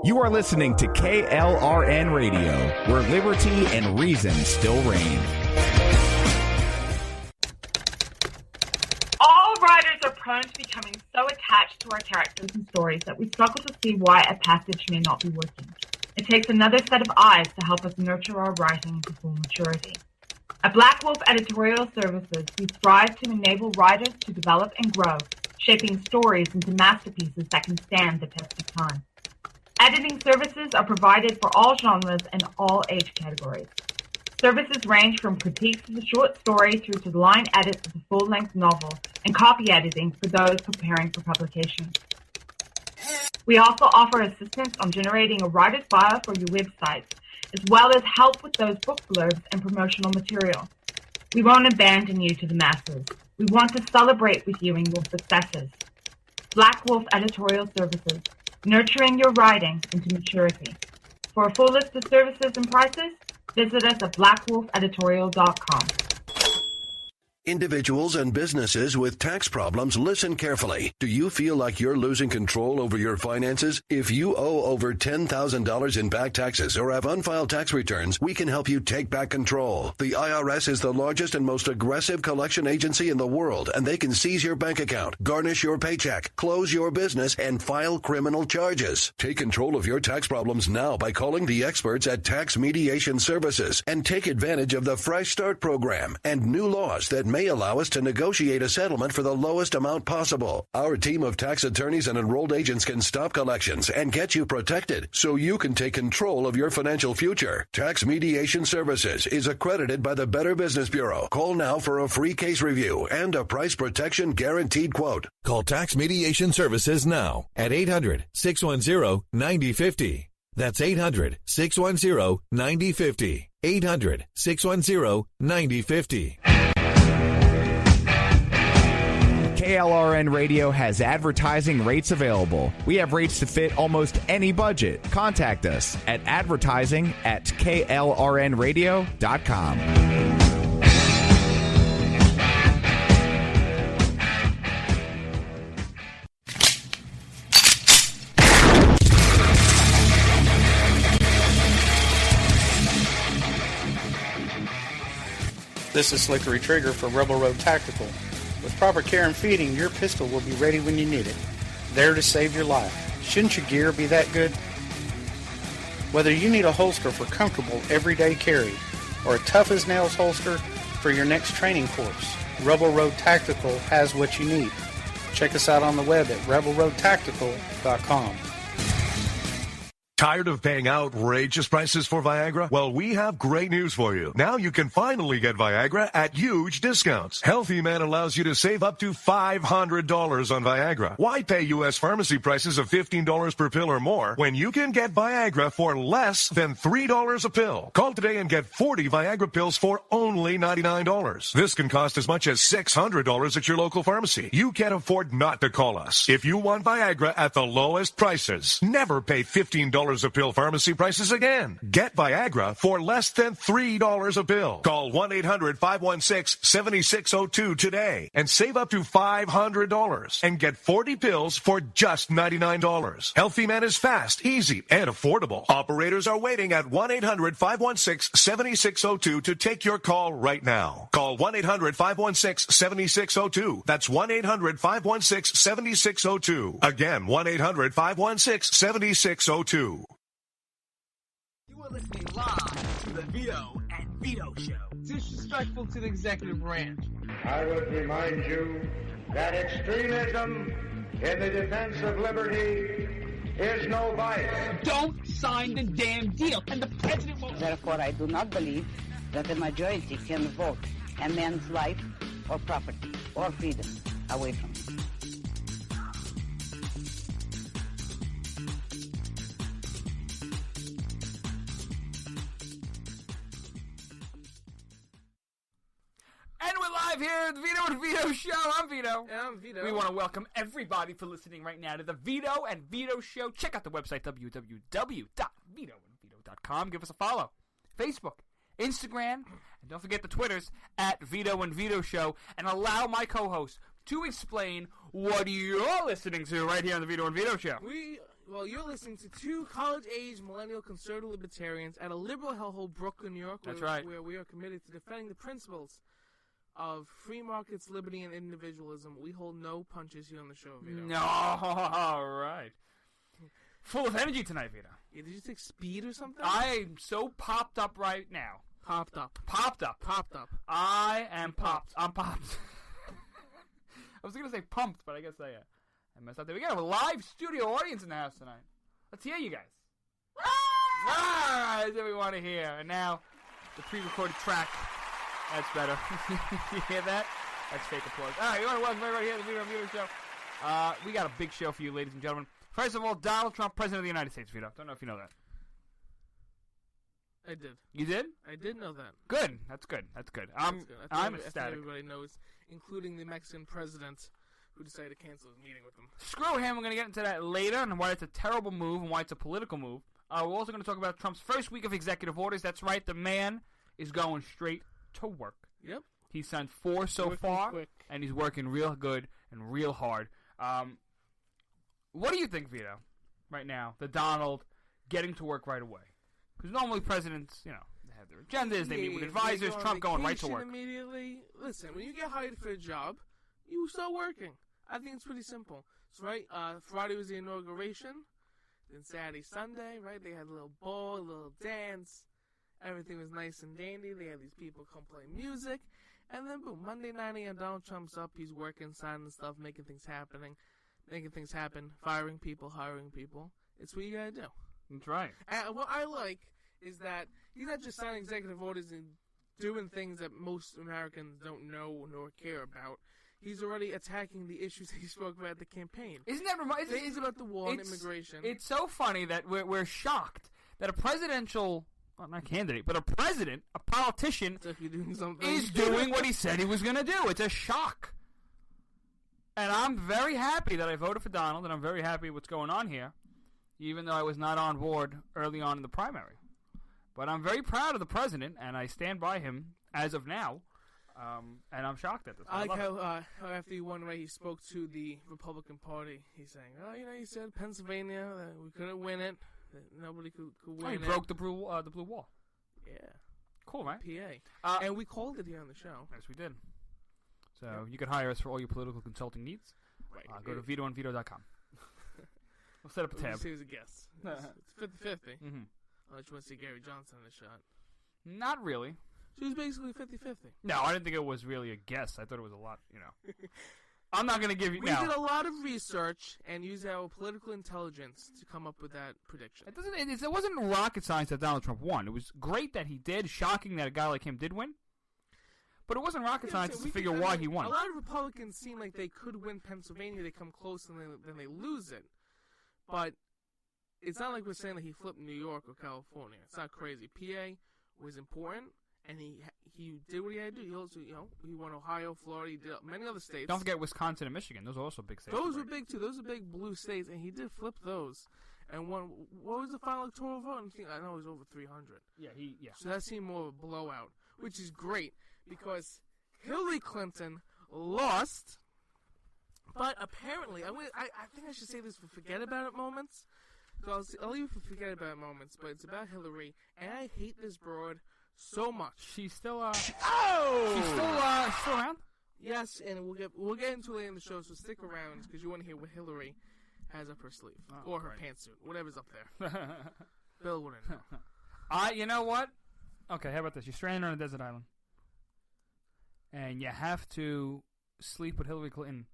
You are listening to KLRN Radio, where liberty and reason still reign. All writers are prone to becoming so attached to our characters and stories that we struggle to see why a passage may not be working. It takes another set of eyes to help us nurture our writing to full maturity. At Black Wolf Editorial Services, we strive to enable writers to develop and grow, shaping stories into masterpieces that can stand the test of time. Editing services are provided for all genres and all age categories. Services range from critiques of the short story through to the line edits of the full-length novel and copy editing for those preparing for publication. We also offer assistance on generating a writer's bio for your websites, as well as help with those book blurbs and promotional material. We won't abandon you to the masses. We want to celebrate with you in your successes. Black Wolf Editorial Services, nurturing your writing into maturity. For a full list of services and prices, visit us at blackwolfeditorial.com. Individuals and businesses with tax problems, listen carefully. Do you feel like you're losing control over your finances? If you owe over $10,000 in back taxes or have unfiled tax returns, we can help you take back control. The IRS is the largest and most aggressive collection agency in the world, and they can seize your bank account, garnish your paycheck, close your business, and file criminal charges. Take control of your tax problems now by calling the experts at Tax Mediation Services and take advantage of the Fresh Start program and new laws that may allow us to negotiate a settlement for the lowest amount possible. Our team of tax attorneys and enrolled agents can stop collections and get you protected so you can take control of your financial future. Tax Mediation Services is accredited by the Better Business Bureau. Call now for a free case review and a price protection guaranteed quote. Call Tax Mediation Services now at 800-610-9050. That's 800-610-9050. 800-610-9050. KLRN Radio has advertising rates available. We have rates to fit almost any budget. Contact us at advertising@klrnradio.com. This is Slickery Trigger for Rebel Road Tactical. With proper care and feeding, your pistol will be ready when you need it, there to save your life. Shouldn't your gear be that good? Whether you need a holster for comfortable everyday carry or a tough-as-nails holster for your next training course, Rebel Road Tactical has what you need. Check us out on the web at rebelroadtactical.com. Tired of paying outrageous prices for Viagra? Well, we have great news for you. Now you can finally get Viagra at huge discounts. Healthy Man allows you to save up to $500 on Viagra. Why pay U.S. pharmacy prices of $15 per pill or more when you can get Viagra for less than $3 a pill? Call today and get 40 Viagra pills for only $99. This can cost as much as $600 at your local pharmacy. You can't afford not to call us. If you want Viagra at the lowest prices, never pay $15 a pill pharmacy prices again. Get Viagra for less than $3 a pill. Call 1-800-516-7602 today and save up to $500 and get 40 pills for just $99. Healthy Man is fast, easy, and affordable. Operators are waiting at 1-800-516-7602 to take your call right now. Call 1-800-516-7602. That's 1-800-516-7602. Again, 1-800-516-7602. You are listening live to the Vito and Vito Show. Disrespectful to the executive branch. I would remind you that extremism in the defense of liberty is no vice. Don't sign the damn deal, and the president won't. Therefore, I do not believe that the majority can vote a man's life or property or freedom away from him. And we're live here at the Vito and Vito Show. I'm Vito. Yeah, I'm Vito. We want to welcome everybody for listening right now to the Vito and Vito Show. Check out the website, www.vitoandvito.com. Give us a follow. Facebook, Instagram, and don't forget the Twitters, at Vito and Vito Show. And allow my co-host to explain what you're listening to right here on the Vito and Vito Show. We Well, you're listening to two college-age millennial conservative libertarians at a liberal hellhole, Brooklyn, New York. That's right. Where we are committed to defending the principles of free markets, liberty, and individualism. We hold no punches here on the show, Vito. No, all right. Full of energy tonight, Vito. Yeah, did you take speed or something? I'm so popped up right now. Popped up. Popped up. Popped up. I am popped. I'm popped. I was going to say pumped, but I guess I messed up there. We got a live studio audience in the house tonight. Let's hear you guys. Ah, that's what we want to hear. And now, the pre-recorded track. That's better. You hear that? That's fake applause. All right, you want to welcome everybody here to the Vito and Vito Show. We got a big show for you, ladies and gentlemen. First of all, Donald Trump, President of the United States, Vito. Don't know if you know that. I did. You did? I did know that. Good. That's good. That's good. I'm ecstatic. I think everybody knows, including the Mexican president who decided to cancel his meeting with them. Screw him. We're going to get into that later and why it's a terrible move and why it's a political move. We're also going to talk about Trump's first week of executive orders. That's right. The man is going straight to work. Yep. He's signed 4 so far, and he's working real good and real hard. What do you think, Vito, right now, the Donald getting to work right away? Because normally presidents, they have their agendas, they meet with advisors, Trump going right to work. Immediately. Listen, when you get hired for a job, you start working. I think it's pretty simple. So, right, Friday was the inauguration, then Saturday, Sunday, right, they had a little ball, a little dance. Everything was nice and dandy. They had these people come play music. And then, boom, Monday, 9 a.m., Donald Trump's up. He's working, signing stuff, making things happen, firing people, hiring people. It's what you got to do. That's right. And what I like is that he's not just signing executive orders and doing things that most Americans don't know nor care about. He's already attacking the issues that he spoke about at the campaign. Isn't that things about the wall and immigration? It's so funny that we're shocked that a presidential... Well, not candidate, but a president, a politician, is doing what he said he was going to do. It's a shock. And I'm very happy that I voted for Donald, and I'm very happy what's going on here, even though I was not on board early on in the primary. But I'm very proud of the president, and I stand by him as of now, and I'm shocked at this. I like how after he won, right, he spoke to the Republican Party. He's saying, he said Pennsylvania, we couldn't win it. Nobody could win. He broke the blue wall. Yeah. Cool, right? PA. And we called it here on the show. Yes, we did. So you could hire us for all your political consulting needs. Right. Go to vitoandvito.com. We'll set up a tab. We'll see who's a guest. It's 50-50. Mm-hmm. Unless you want to see Gary Johnson in a shot. Not really. So it was basically 50-50. No, I didn't think it was really a guess. I thought it was a lot, I'm not going to give you... We did a lot of research and used our political intelligence to come up with that prediction. It wasn't rocket science that Donald Trump won. It was great that he did. Shocking that a guy like him did win. But it wasn't rocket science to figure why he won. A lot of Republicans seem like they could win Pennsylvania. They come close and then they lose it. But it's not like we're saying that he flipped New York or California. It's not crazy. PA was important. And he did what he had to do. He also, he won Ohio, Florida, he did many other states. Don't forget Wisconsin and Michigan. Those are also big states. Those were big, too. Those are big blue states, and he did flip those. And won, what was the final electoral vote? I know it was over 300. Yeah. So that seemed more of a blowout, which is great, because Hillary Clinton lost, but apparently, I think I should say this for forget about it moments. So I'll leave it for forget about it moments, but it's about Hillary, and I hate this broad so much. She's still She's still around? Yes, and we'll get into it later in the show, so stick around because you want to hear what Hillary has up her sleeve or her pantsuit, whatever's up there. Bill wouldn't know. You know what? Okay, how about this? You're stranded on a desert island, and you have to sleep with Hillary Clinton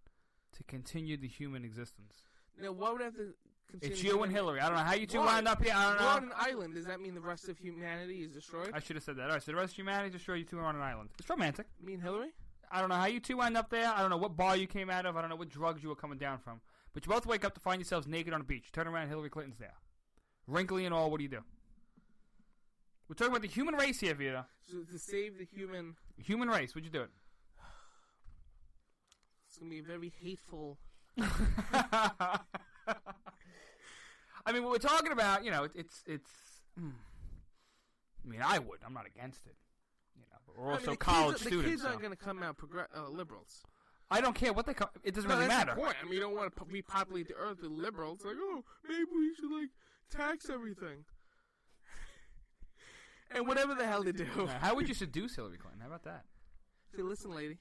to continue the human existence. Now, why would I have to continue? It's you and Hillary. I don't know how you two wound up here. I don't know. We're on an island. Does that mean the rest of humanity is destroyed? I should have said that. All right, so the rest of humanity is destroyed. You two are on an island. It's romantic. Me and Hillary? I don't know how you two wound up there. I don't know what bar you came out of. I don't know what drugs you were coming down from. But you both wake up to find yourselves naked on a beach. Turn around, Hillary Clinton's there. Wrinkly and all, what do you do? We're talking about the human race here, Vito. So to save the human race, would you do it? It's going to be a very hateful... I mean, what we're talking about, it's. I mean, I would. I'm not against it. But we're also college students. The kids aren't going to come out liberals. I don't care what they come. It doesn't really matter. The point. I mean, you don't want to repopulate the earth with liberals. It's like, oh, maybe we should like tax everything, and whatever the hell they do. How would you seduce Hillary Clinton? How about that? Say, listen, lady.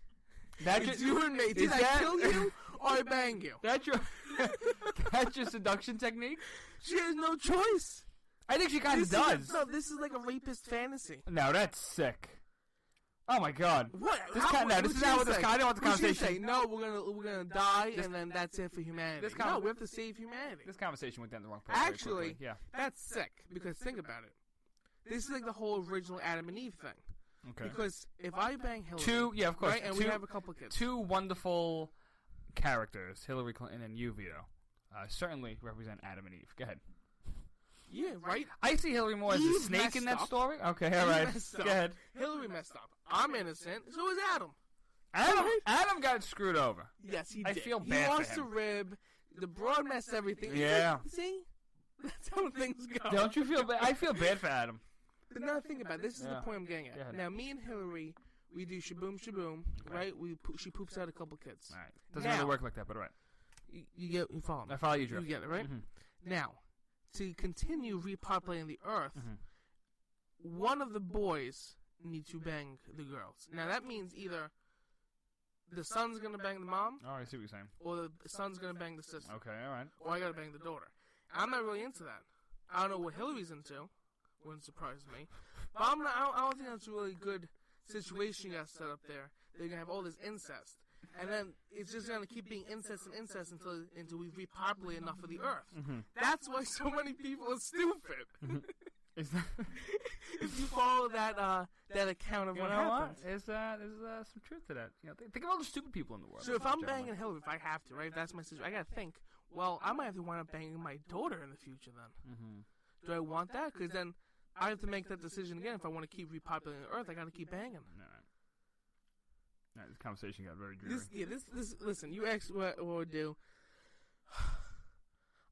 That's you and me. Did I kill you or I bang you? That's your seduction technique? She has no choice. I think she kind of does. This is like a rapist fantasy. No, that's sick. Oh my God! What? This is not what this. I don't want the conversation. Say, no, we're gonna die, and then that's it for humanity. No, we have to save humanity. This conversation went down the wrong place. Actually, yeah, that's sick because think about it. This is like the whole original Adam and Eve thing. Okay. Because if I bang Hillary, of course, right, and we have a couple kids, two wonderful characters, Hillary Clinton and you, Vito, certainly represent Adam and Eve. Go ahead. Yeah, right? I see Hillary more as a snake in that story. Okay, all right. Go ahead. Hillary messed up. I'm innocent. So is Adam. Adam got screwed over. Yes, he did. I feel bad for him. He wants to rib. The broad messed everything. Yeah. See? That's how things go. Don't you feel bad? I feel bad for Adam. But now think about it. This is the point I'm getting at. Now, me and Hillary, we do shaboom, shaboom, right? She poops out a couple kids. All right. Doesn't really work like that, but all right. You follow me. I follow you, Drew. You get it, right? Mm-hmm. Now, to continue repopulating the earth, one of the boys need to bang the girls. Now, that means either the son's going to bang the mom. Oh, I see what you're saying. Or the son's going to bang the sister. Okay, all right. Or I got to bang the daughter. I'm not really into that. I don't know what Hillary's into. Wouldn't surprise me. But I don't think that's a really good situation you got set up there. They're going to have all this incest. And then it's just going to keep being incest and incest until we repopulate enough of the earth. Mm-hmm. That's why so many people are stupid. Is that if you follow that account of what happened. There's some truth to that. You know, think of all the stupid people in the world. So if I'm banging Hillary, if I have to, right? If that's my situation, I got to think, well, I might have to wind up banging my daughter in the future then. Mm-hmm. Do I want that? Because then I have to make that decision again. If I want to keep repopulating the earth, I got to keep banging. No, this conversation got very dreary. This. Listen, you asked what I would do.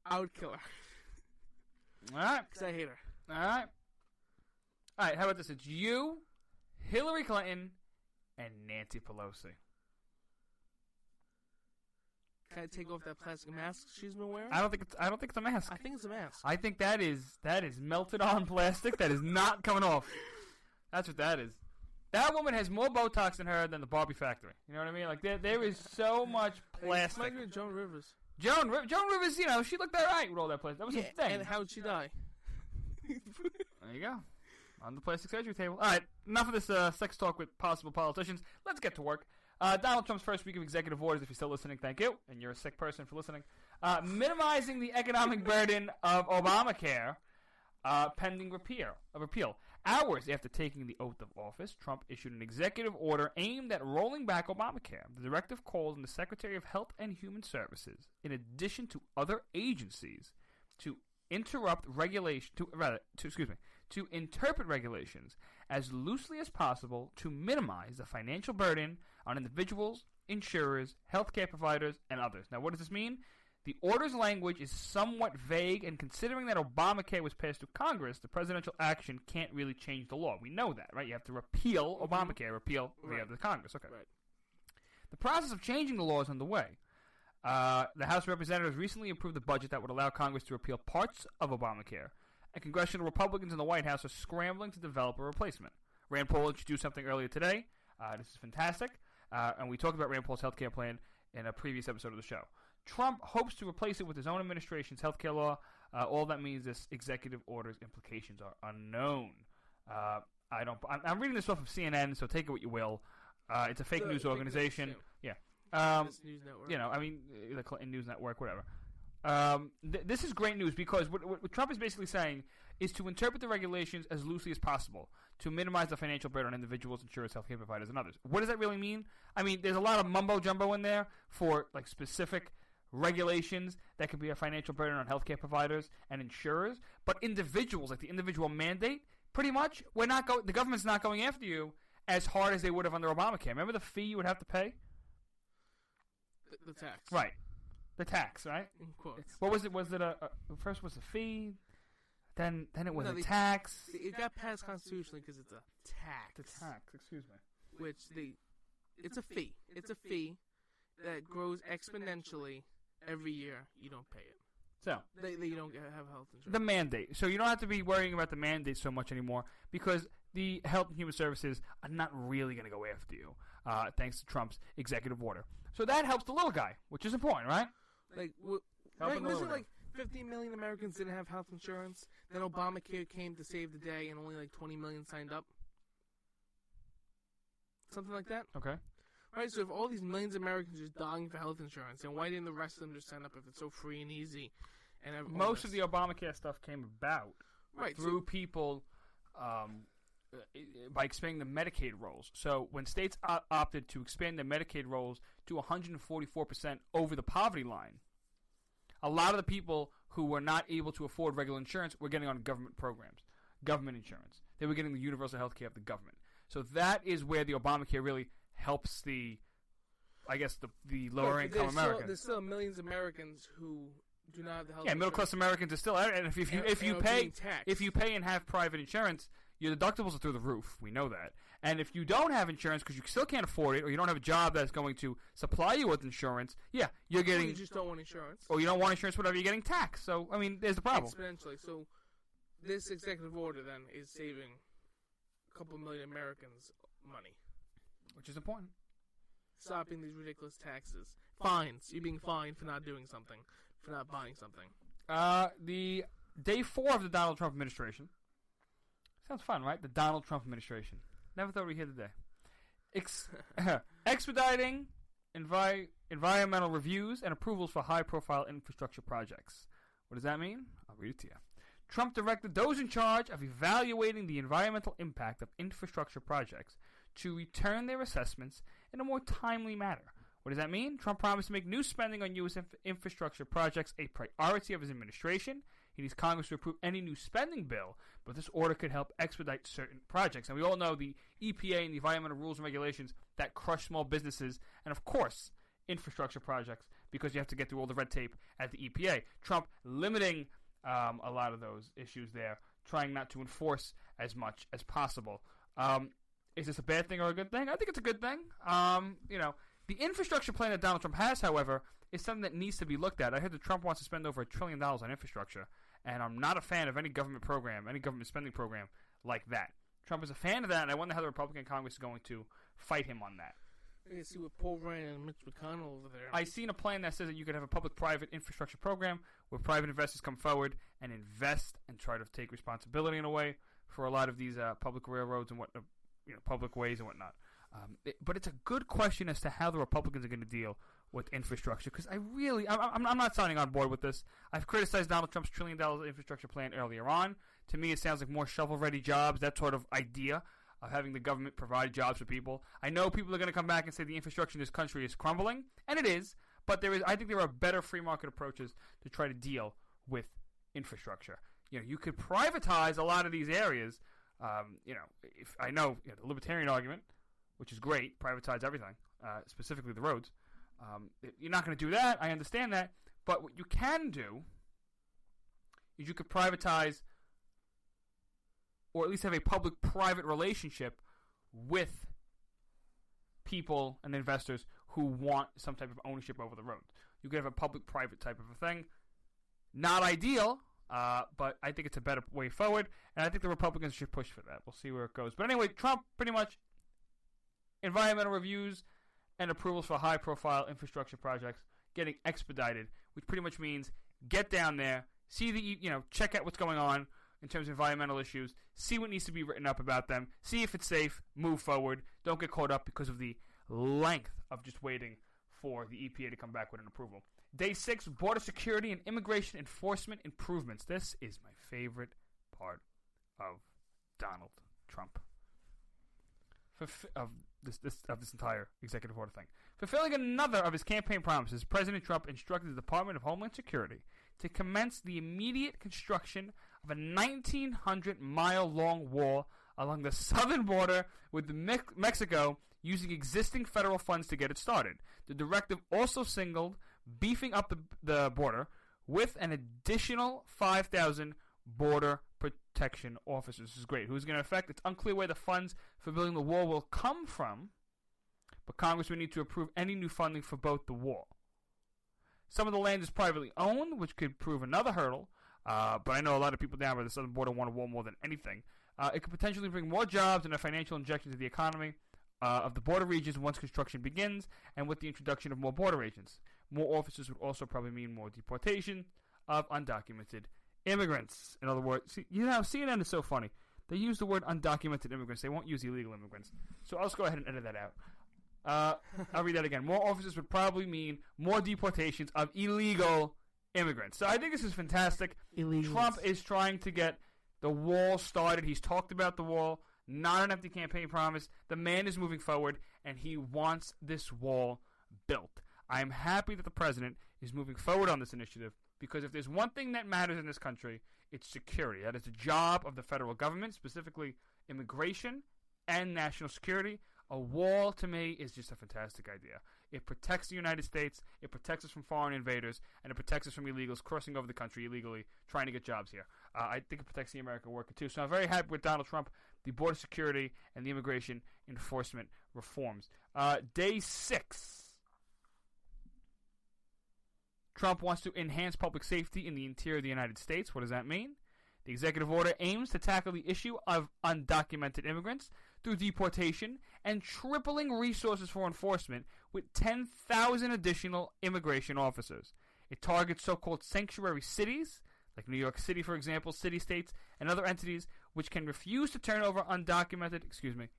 I would kill her. All right. Because I hate her. All right. All right, how about this? It's you, Hillary Clinton, and Nancy Pelosi. Can I take off that plastic mask she's been wearing? I don't think it's a mask. I think it's a mask. I think that is melted on plastic. That is not coming off. That's what that is. That woman has more Botox in her than the Barbie factory. You know what I mean? Like there is so much plastic. It's like Joan Rivers. Joan Rivers, you know, she looked all right with all that plastic. That was a thing. And how'd she die? There you go. On the plastic surgery table. All right, enough of this sex talk with possible politicians. Let's get to work. Donald Trump's first week of executive orders, if you're still listening, thank you. And you're a sick person for listening. Minimizing the economic burden of Obamacare pending repeal. Hours after taking the oath of office, Trump issued an executive order aimed at rolling back Obamacare. The directive calls on the Secretary of Health and Human Services, in addition to other agencies, to interpret regulations as loosely as possible to minimize the financial burden on individuals, insurers, healthcare providers, and others. Now, what does this mean? The order's language is somewhat vague, and considering that Obamacare was passed through Congress, the presidential action can't really change the law. We know that, right? You have to repeal Obamacare, via the Congress. Okay. Right. The process of changing the law is underway. The House of Representatives recently approved a budget that would allow Congress to repeal parts of Obamacare, and congressional Republicans in the White House are scrambling to develop a replacement. Rand Paul introduced something earlier today. This is fantastic, and we talked about Rand Paul's health care plan in a previous episode of the show. Trump hopes to replace it with his own administration's health care law. All that means this executive order's implications are unknown. I'm reading this off of CNN, so take it what you will. It's a fake news organization. Yeah. News network. You know, I mean, the Clinton News Network, whatever. This is great news because what Trump is basically saying is to interpret the regulations as loosely as possible to minimize the financial burden on individuals, insurers, healthcare providers, and others. What does that really mean? I mean, there's a lot of mumbo-jumbo in there for like specific regulations that could be a financial burden on healthcare providers and insurers, but individuals, like the individual mandate, pretty much, the government's not going after you as hard as they would have under Obamacare. Remember the fee you would have to pay? The tax. Right. The tax, right? In quotes. What was it? Was it first was a fee, then it was a tax? It got passed constitutionally because it's a tax. The tax, excuse me. Which it's a fee. It's a fee. that grows exponentially every year, you don't pay it. So you don't have health insurance. The mandate. So you don't have to be worrying about the mandate so much anymore because the Health and Human Services are not really going to go after you, thanks to Trump's executive order. So that helps the little guy, which is important, right? Wasn't like 15 million Americans didn't have health insurance? Then Obamacare came to save the day, and only like 20 million signed up. Something like that. Okay. Right. So if all these millions of Americans are just dying for health insurance, then why didn't the rest of them just sign up if it's so free and easy? And most of the Obamacare stuff came about through people by expanding the Medicaid rolls. So when states opted to expand their Medicaid rolls to 144% over the poverty line, a lot of the people who were not able to afford regular insurance were getting on government programs, government insurance. They were getting the universal health care of the government. So that is where the Obamacare really helps the lower income Americans. There's still millions of Americans who do not have the health. Yeah, middle class Americans are still. And if you pay and have private insurance, your deductibles are through the roof. We know that. And if you don't have insurance because you still can't afford it, or you don't have a job that's going to supply you with insurance, you're getting. Or you just don't want insurance. Or you don't want insurance, whatever. You're getting taxed. So I mean, there's the problem. Exponentially. So this executive order then is saving a couple million Americans money, which is important. Stopping these ridiculous taxes, fines. You're being fined for not doing something, for not buying something. The day 4 of the Donald Trump administration. Sounds fun, right? The Donald Trump administration. Never thought we'd hear today. Expediting environmental reviews and approvals for high-profile infrastructure projects. What does that mean? I'll read it to you. Trump directed those in charge of evaluating the environmental impact of infrastructure projects to return their assessments in a more timely manner. What does that mean? Trump promised to make new spending on U.S. infrastructure projects a priority of his administration. He needs Congress to approve any new spending bill, but this order could help expedite certain projects. And we all know the EPA and the environmental rules and regulations that crush small businesses and, of course, infrastructure projects because you have to get through all the red tape at the EPA. Trump limiting a lot of those issues there, trying not to enforce as much as possible. Is this a bad thing or a good thing? I think it's a good thing. The infrastructure plan that Donald Trump has, however, is something that needs to be looked at. I heard that Trump wants to spend over $1 trillion on infrastructure, and I'm not a fan of any government program, any government spending program like that. Trump is a fan of that, and I wonder how the Republican Congress is going to fight him on that. You see what Paul Ryan and Mitch McConnell over there. I've seen a plan that says that you could have a public-private infrastructure program where private investors come forward and invest and try to take responsibility in a way for a lot of these public railroads and public ways and whatnot. But it's a good question as to how the Republicans are going to deal with infrastructure, because I'm not signing on board with this. I've criticized Donald Trump's $1 trillion infrastructure plan earlier on. To me, it sounds like more shovel-ready jobs, that sort of idea of having the government provide jobs for people. I know people are going to come back and say the infrastructure in this country is crumbling, and it is, but I think there are better free market approaches to try to deal with infrastructure. You could privatize a lot of these areas. If I know the libertarian argument, which is great, privatize everything, specifically the roads. You're not going to do that. I understand that. But what you can do is you could privatize, or at least have a public-private relationship with people and investors who want some type of ownership over the roads. You could have a public-private type of a thing. Not ideal, but I think it's a better way forward, and I think the Republicans should push for that. We'll see where it goes. But anyway, Trump pretty much environmental reviews and approvals for high-profile infrastructure projects getting expedited, which pretty much means get down there, see check out what's going on in terms of environmental issues, see what needs to be written up about them, see if it's safe, move forward. Don't get caught up because of the length of just waiting for the EPA to come back with an approval. Day 6, border security and immigration enforcement improvements. This is my favorite part of Donald Trump. Of this entire executive order thing. Fulfilling another of his campaign promises, President Trump instructed the Department of Homeland Security to commence the immediate construction of a 1,900-mile-long wall along the southern border with Mexico using existing federal funds to get it started. The directive also signaled beefing up the border with an additional 5,000 border protection officers. This is great. Who's going to affect? It's unclear where the funds for building the wall will come from, but Congress would need to approve any new funding for both the wall. Some of the land is privately owned, which could prove another hurdle, but I know a lot of people down by the southern border want a wall more than anything. It could potentially bring more jobs and a financial injection to the economy of the border regions once construction begins, and with the introduction of more border agents. More officers would also probably mean more deportation of undocumented immigrants. In other words, CNN is so funny. They use the word undocumented immigrants. They won't use illegal immigrants. So I'll just go ahead and edit that out. I'll read that again. More officers would probably mean more deportations of illegal immigrants. So I think this is fantastic. Illegals. Trump is trying to get the wall started. He's talked about the wall. Not an empty campaign promise. The man is moving forward, and he wants this wall built. I am happy that the president is moving forward on this initiative, because if there's one thing that matters in this country, it's security. That is the job of the federal government, specifically immigration and national security. A wall, to me, is just a fantastic idea. It protects the United States, it protects us from foreign invaders, and it protects us from illegals crossing over the country illegally, trying to get jobs here. I think it protects the American worker, too. So I'm very happy with Donald Trump, the border security, and the immigration enforcement reforms. Day 6. Trump wants to enhance public safety in the interior of the United States. What does that mean? The executive order aims to tackle the issue of undocumented immigrants through deportation and tripling resources for enforcement with 10,000 additional immigration officers. It targets so-called sanctuary cities, like New York City, for example, city-states, and other entities which can refuse to turn over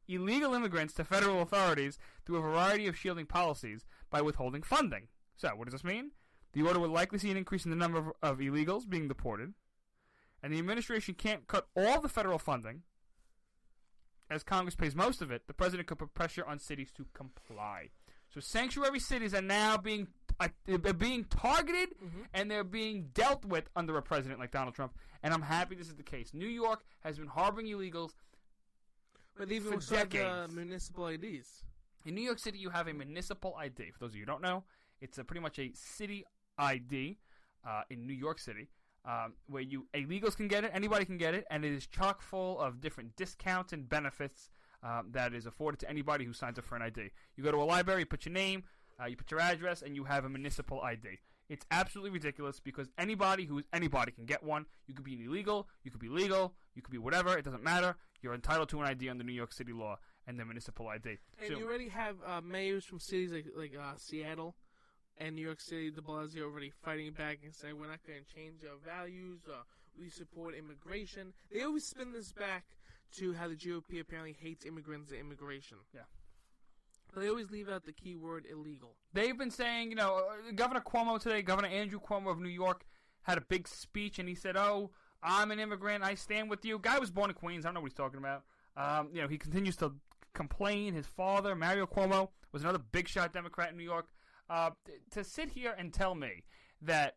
illegal immigrants to federal authorities through a variety of shielding policies by withholding funding. So, what does this mean? The order will likely see an increase in the number of illegals being deported, and the administration can't cut all the federal funding. As Congress pays most of it, the president could put pressure on cities to comply. So sanctuary cities are now being targeted, and they're being dealt with under a president like Donald Trump, and I'm happy this is the case. New York has been harboring illegals but even for decades. Municipal IDs. In New York City, you have a municipal ID. For those of you who don't know, it's pretty much a city ID in New York City, where illegals can get it, anybody can get it, and it is chock full of different discounts and benefits that is afforded to anybody who signs up for an ID. You go to a library, you put your name, you put your address, and you have a municipal ID. It's absolutely ridiculous because anybody can get one. You could be an illegal, you could be legal, you could be whatever. It doesn't matter. You're entitled to an ID under New York City law and the municipal ID. And you already have mayors from cities like Seattle and New York City, de Blasio, already fighting back and saying we're not going to change our values. We support immigration. They always spin this back to how the GOP apparently hates immigrants and immigration. Yeah. But they always leave out the key word illegal. They've been saying, Governor Cuomo today, Governor Andrew Cuomo of New York, had a big speech, and he said, I'm an immigrant, I stand with you. Guy was born in Queens, I don't know what he's talking about. He continues to complain. His father, Mario Cuomo, was another big shot Democrat in New York. To sit here and tell me that,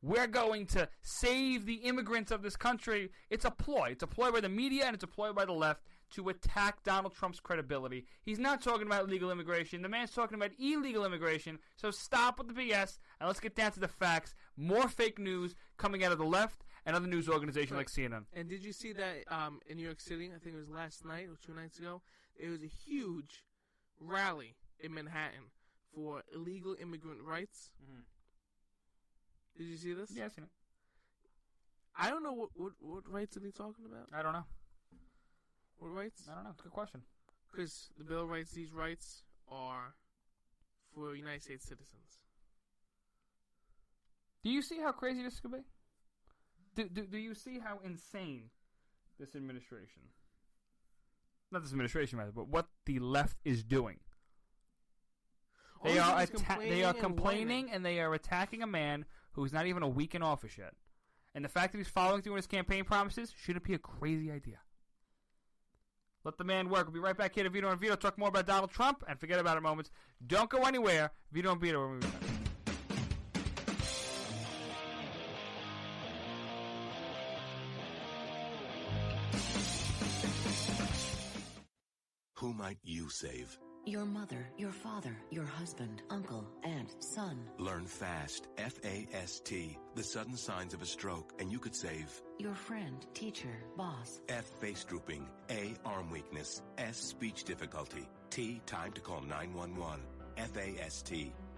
we're going to save the immigrants of this country, it's a ploy. It's a ploy by the media, and it's a ploy by the left to attack Donald Trump's credibility. He's not talking about legal immigration. The man's talking about illegal immigration. So stop with the BS, and let's get down to the facts. More fake news coming out of the left and other news organizations like CNN. And did you see that in New York City, I think it was last night or 2 nights ago, there was a huge rally in Manhattan for illegal immigrant rights. Mm-hmm. Did you see this? Yeah, I've seen it. I don't know what rights are they talking about. I don't know. What rights? I don't know. It's a good question. Because the bill writes these rights are for United States citizens. Do you see how crazy this could be? Do you see how insane this administration, not this administration, rather, but what the left is doing? They are complaining and they are attacking a man who's not even a week in office yet. And the fact that he's following through on his campaign promises shouldn't be a crazy idea. Let the man work. We'll be right back here to Vito and Vito. Talk more about Donald Trump and forget about it moments. Don't go anywhere. Vito and Vito. When we return. Who might you save? Your mother, your father, your husband, uncle, aunt, son. Learn FAST, F-A-S-T, the sudden signs of a stroke, and you could save. Your friend, teacher, boss. F, face drooping. A, arm weakness. S, speech difficulty. T, T, time to call 911. FAST.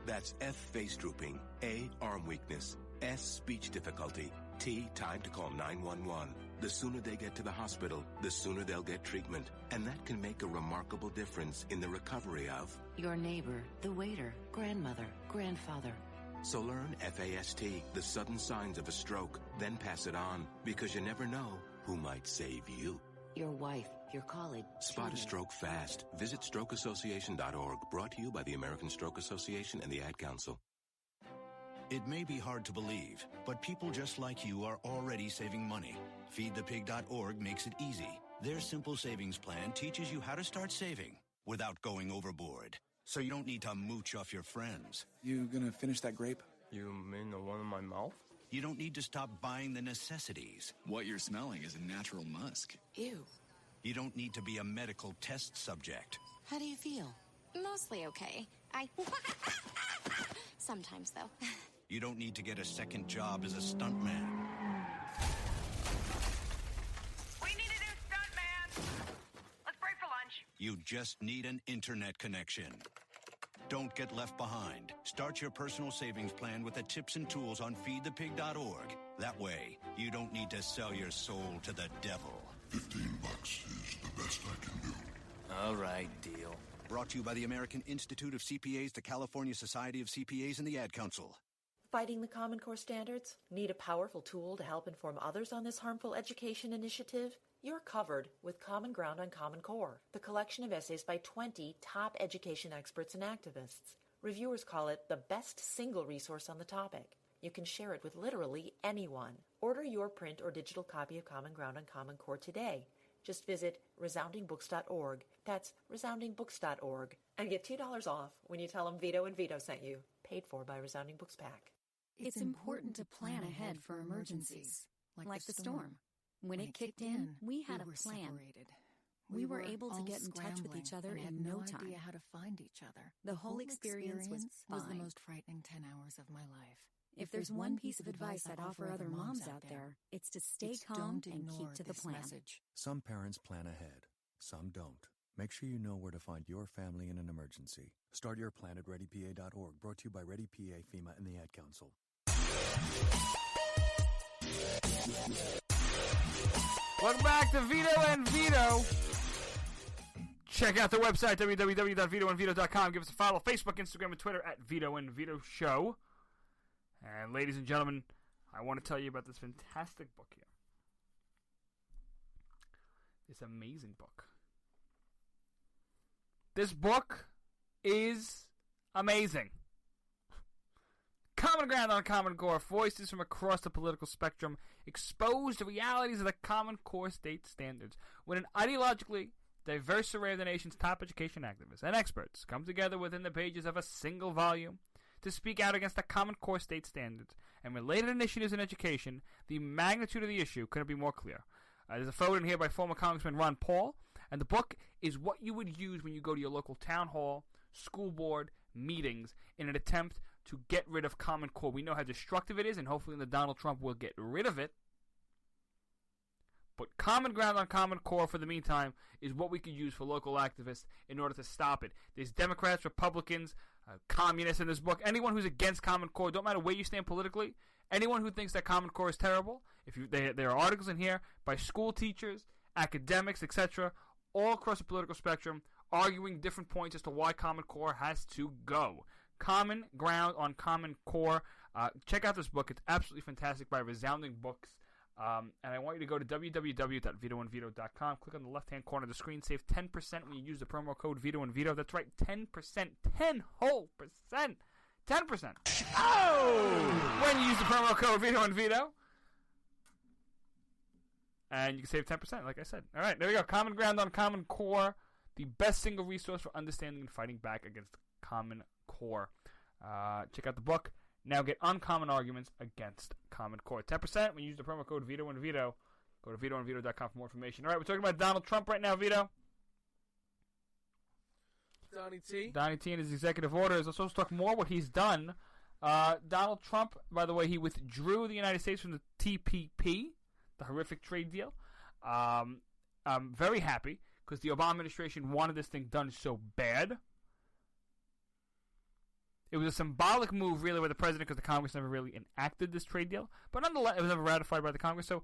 That's F, face drooping. A, arm weakness. S, speech difficulty. T, time to call 911. The sooner they get to the hospital, the sooner they'll get treatment. And that can make a remarkable difference in the recovery of Your neighbor, the waiter, grandmother, grandfather. So learn FAST, the sudden signs of a stroke, then pass it on, because you never know who might save you. Your wife, your colleague. Spot a stroke fast. Visit strokeassociation.org, brought to you by the American Stroke Association and the Ad Council. It may be hard to believe, but people just like you are already saving money. FeedThePig.org makes it easy. Their simple savings plan teaches you how to start saving without going overboard. So you don't need to mooch off your friends. You gonna finish that grape? You mean the one in my mouth? You don't need to stop buying the necessities. What you're smelling is a natural musk. Ew. You don't need to be a medical test subject. How do you feel? Mostly okay. Sometimes, though. You don't need to get a second job as a stuntman. We need a new stuntman. Let's break for lunch. You just need an internet connection. Don't get left behind. Start your personal savings plan with the tips and tools on feedthepig.org. That way, you don't need to sell your soul to the devil. $15 is the best I can do. All right, deal. Brought to you by the American Institute of CPAs, the California Society of CPAs, and the Ad Council. Fighting the Common Core standards? Need a powerful tool to help inform others on this harmful education initiative? You're covered with Common Ground on Common Core, the collection of essays by 20 top education experts and activists. Reviewers call it the best single resource on the topic. You can share it with literally anyone. Order your print or digital copy of Common Ground on Common Core today. Just visit resoundingbooks.org. That's resoundingbooks.org. And get $2 off when you tell them Vito and Vito sent you. Paid for by Resounding Books Pack. It's important to plan ahead for emergencies, like the storm. When it kicked in, we had a plan. We were able to get in touch with each other in no time. Idea how to find each other. The whole experience was fine. The most frightening 10 hours of my life. If there's one piece of advice I'd offer other moms out there, it's to stay calm and keep to the plan. Message. Some parents plan ahead, some don't. Make sure you know where to find your family in an emergency. Start your plan at ReadyPA.org, brought to you by ReadyPA, FEMA, and the Ad Council. Welcome back to Vito and Vito. Check out the website, www.vitoandvito.com. Give us a follow, Facebook, Instagram, and Twitter at Vito and Vito Show. And ladies and gentlemen, I want to tell you about this fantastic book here. This amazing book. This book is amazing. Common Ground on Common Core. Voices from across the political spectrum expose the realities of the Common Core state standards. When an ideologically diverse array of the nation's top education activists and experts come together within the pages of a single volume to speak out against the Common Core state standards and related initiatives in education, the magnitude of the issue couldn't be more clear. There's a photo in here by former Congressman Ron Paul, and the book is what you would use when you go to your local town hall, school board, meetings in an attempt to get rid of Common Core. We know how destructive it is, and hopefully Donald Trump will get rid of it. But Common Ground on Common Core, for the meantime, is what we could use for local activists in order to stop it. There's Democrats, Republicans, communists in this book. Anyone who's against Common Core, don't matter where you stand politically, anyone who thinks that Common Core is terrible, there are articles in here by school teachers, academics, etc., all across the political spectrum, arguing different points as to why Common Core has to go. Common Ground on Common Core. Check out this book. It's absolutely fantastic by Resounding Books. And I want you to go to www.vitoandvito.com. Click on the left-hand corner of the screen. Save 10% when you use the promo code Vito and Vito. That's right, 10%. 10 whole percent. 10%. Oh! When you use the promo code Vito and Vito. And you can save 10%, like I said. All right, there we go. Common Ground on Common Core. The best single resource for understanding and fighting back against Common Core. Check out the book. Now get uncommon arguments against Common Core. 10% when you use the promo code Vito and Vito. Go to VitoandVito.com for more information. All right, we're talking about Donald Trump right now, Vito. Donnie T and his executive orders. Let's also talk more what he's done. Donald Trump, by the way, he withdrew the United States from the TPP, the horrific trade deal. I'm very happy because the Obama administration wanted this thing done so bad. It was a symbolic move, really, with the president, because the Congress never really enacted this trade deal. But nonetheless, it was never ratified by the Congress. So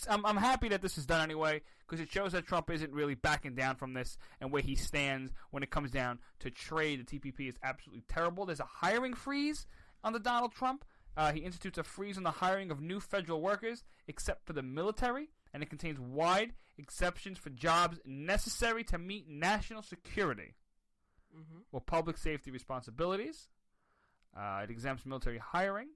I'm happy that this is done anyway, because it shows that Trump isn't really backing down from this and where he stands when it comes down to trade. The TPP is absolutely terrible. There's a hiring freeze under Donald Trump. He institutes a freeze on the hiring of new federal workers, except for the military, and it contains wide exceptions for jobs necessary to meet national security or public safety responsibilities. It exempts military hiring,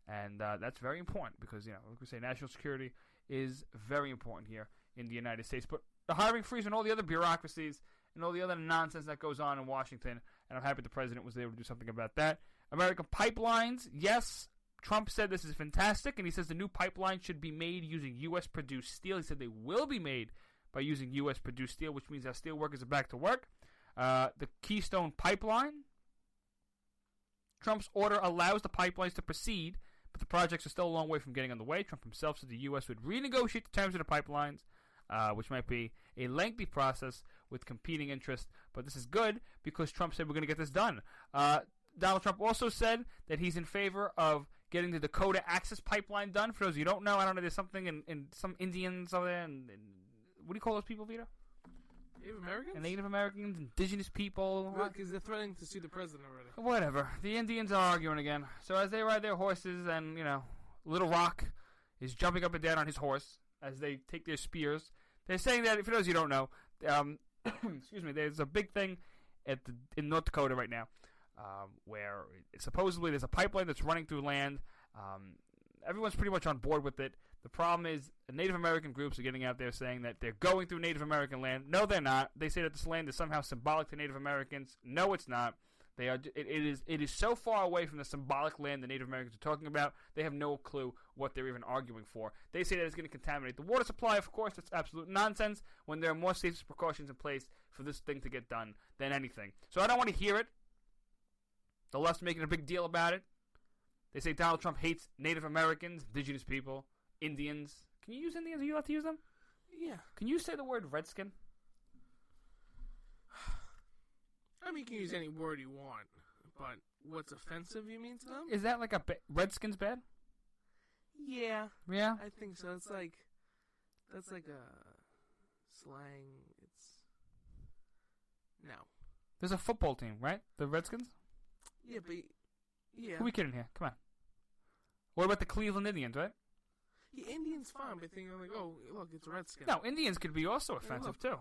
and that's very important because, like we say, national security is very important here in the United States. But the hiring freeze and all the other bureaucracies and all the other nonsense that goes on in Washington, and I'm happy the president was able to do something about that. American pipelines, yes, Trump said this is fantastic, and he says the new pipeline should be made using U.S.-produced steel. He said they will be made by using U.S.-produced steel, which means our steel workers are back to work. The Keystone Pipeline. Trump's order allows the pipelines to proceed, but the projects are still a long way from getting underway. Trump himself said the U.S. would renegotiate the terms of the pipelines, which might be a lengthy process with competing interests. But this is good because Trump said we're going to get this done. Donald Trump also said that he's in favor of getting the Dakota Access Pipeline done. For those of you who don't know, I don't know, there's something in some Indians over there. And what do you call those people, Vito? Native Americans? Native Americans, indigenous people. Because they're threatening to sue the president already. Whatever. The Indians are arguing again. So as they ride their horses and, Little Rock is jumping up and down on his horse as they take their spears. They're saying that, for those of you who don't know, excuse me, there's a big thing in North Dakota right now where supposedly there's a pipeline that's running through land. Everyone's pretty much on board with it. The problem is Native American groups are getting out there saying that they're going through Native American land. No, they're not. They say that this land is somehow symbolic to Native Americans. No, it's not. They are. It is so far away from the symbolic land the Native Americans are talking about. They have no clue what they're even arguing for. They say that it's going to contaminate the water supply. Of course, that's absolute nonsense when there are more safety precautions in place for this thing to get done than anything. So I don't want to hear it. The left's making a big deal about it. They say Donald Trump hates Native Americans, indigenous people, Indians. Can you use Indians? Are you allowed to use them? Yeah. Can you say the word redskin? I mean, you can use any word you want, but what's offensive, you mean to them? Is that like redskins bad? Yeah. Yeah? I think so. It's like, that's like a slang. No. There's a football team, right? The Redskins? Yeah, but, yeah. Who are we kidding here? Come on. What about the Cleveland Indians, right? Yeah, Indians fine, but thinking like, oh, look, it's a redskin. No, Indians could be also offensive, too.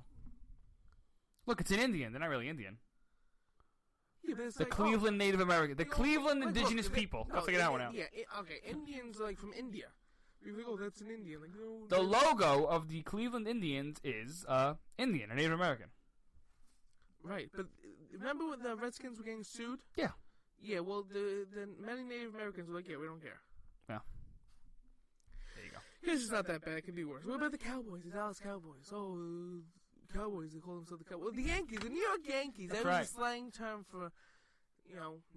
Look, it's an Indian. They're not really Indian. Yeah, but it's the like, Cleveland Native American. The Cleveland indigenous people. Go figure that one out. Yeah, okay. Indians, like, from India. You're like, oh, that's an Indian. Like, no, the logo of the Cleveland Indians is Indian, a Native American. Right, but remember when the Redskins were getting sued? Yeah. Yeah, well, the many Native Americans were like, yeah, we don't care. Yeah. There you go. It's just not that bad. It could be worse. What about the Cowboys? The Dallas Cowboys. Oh, Cowboys. They call themselves the Cowboys. Well, the Yankees. The New York Yankees. That's that right. was a slang term for,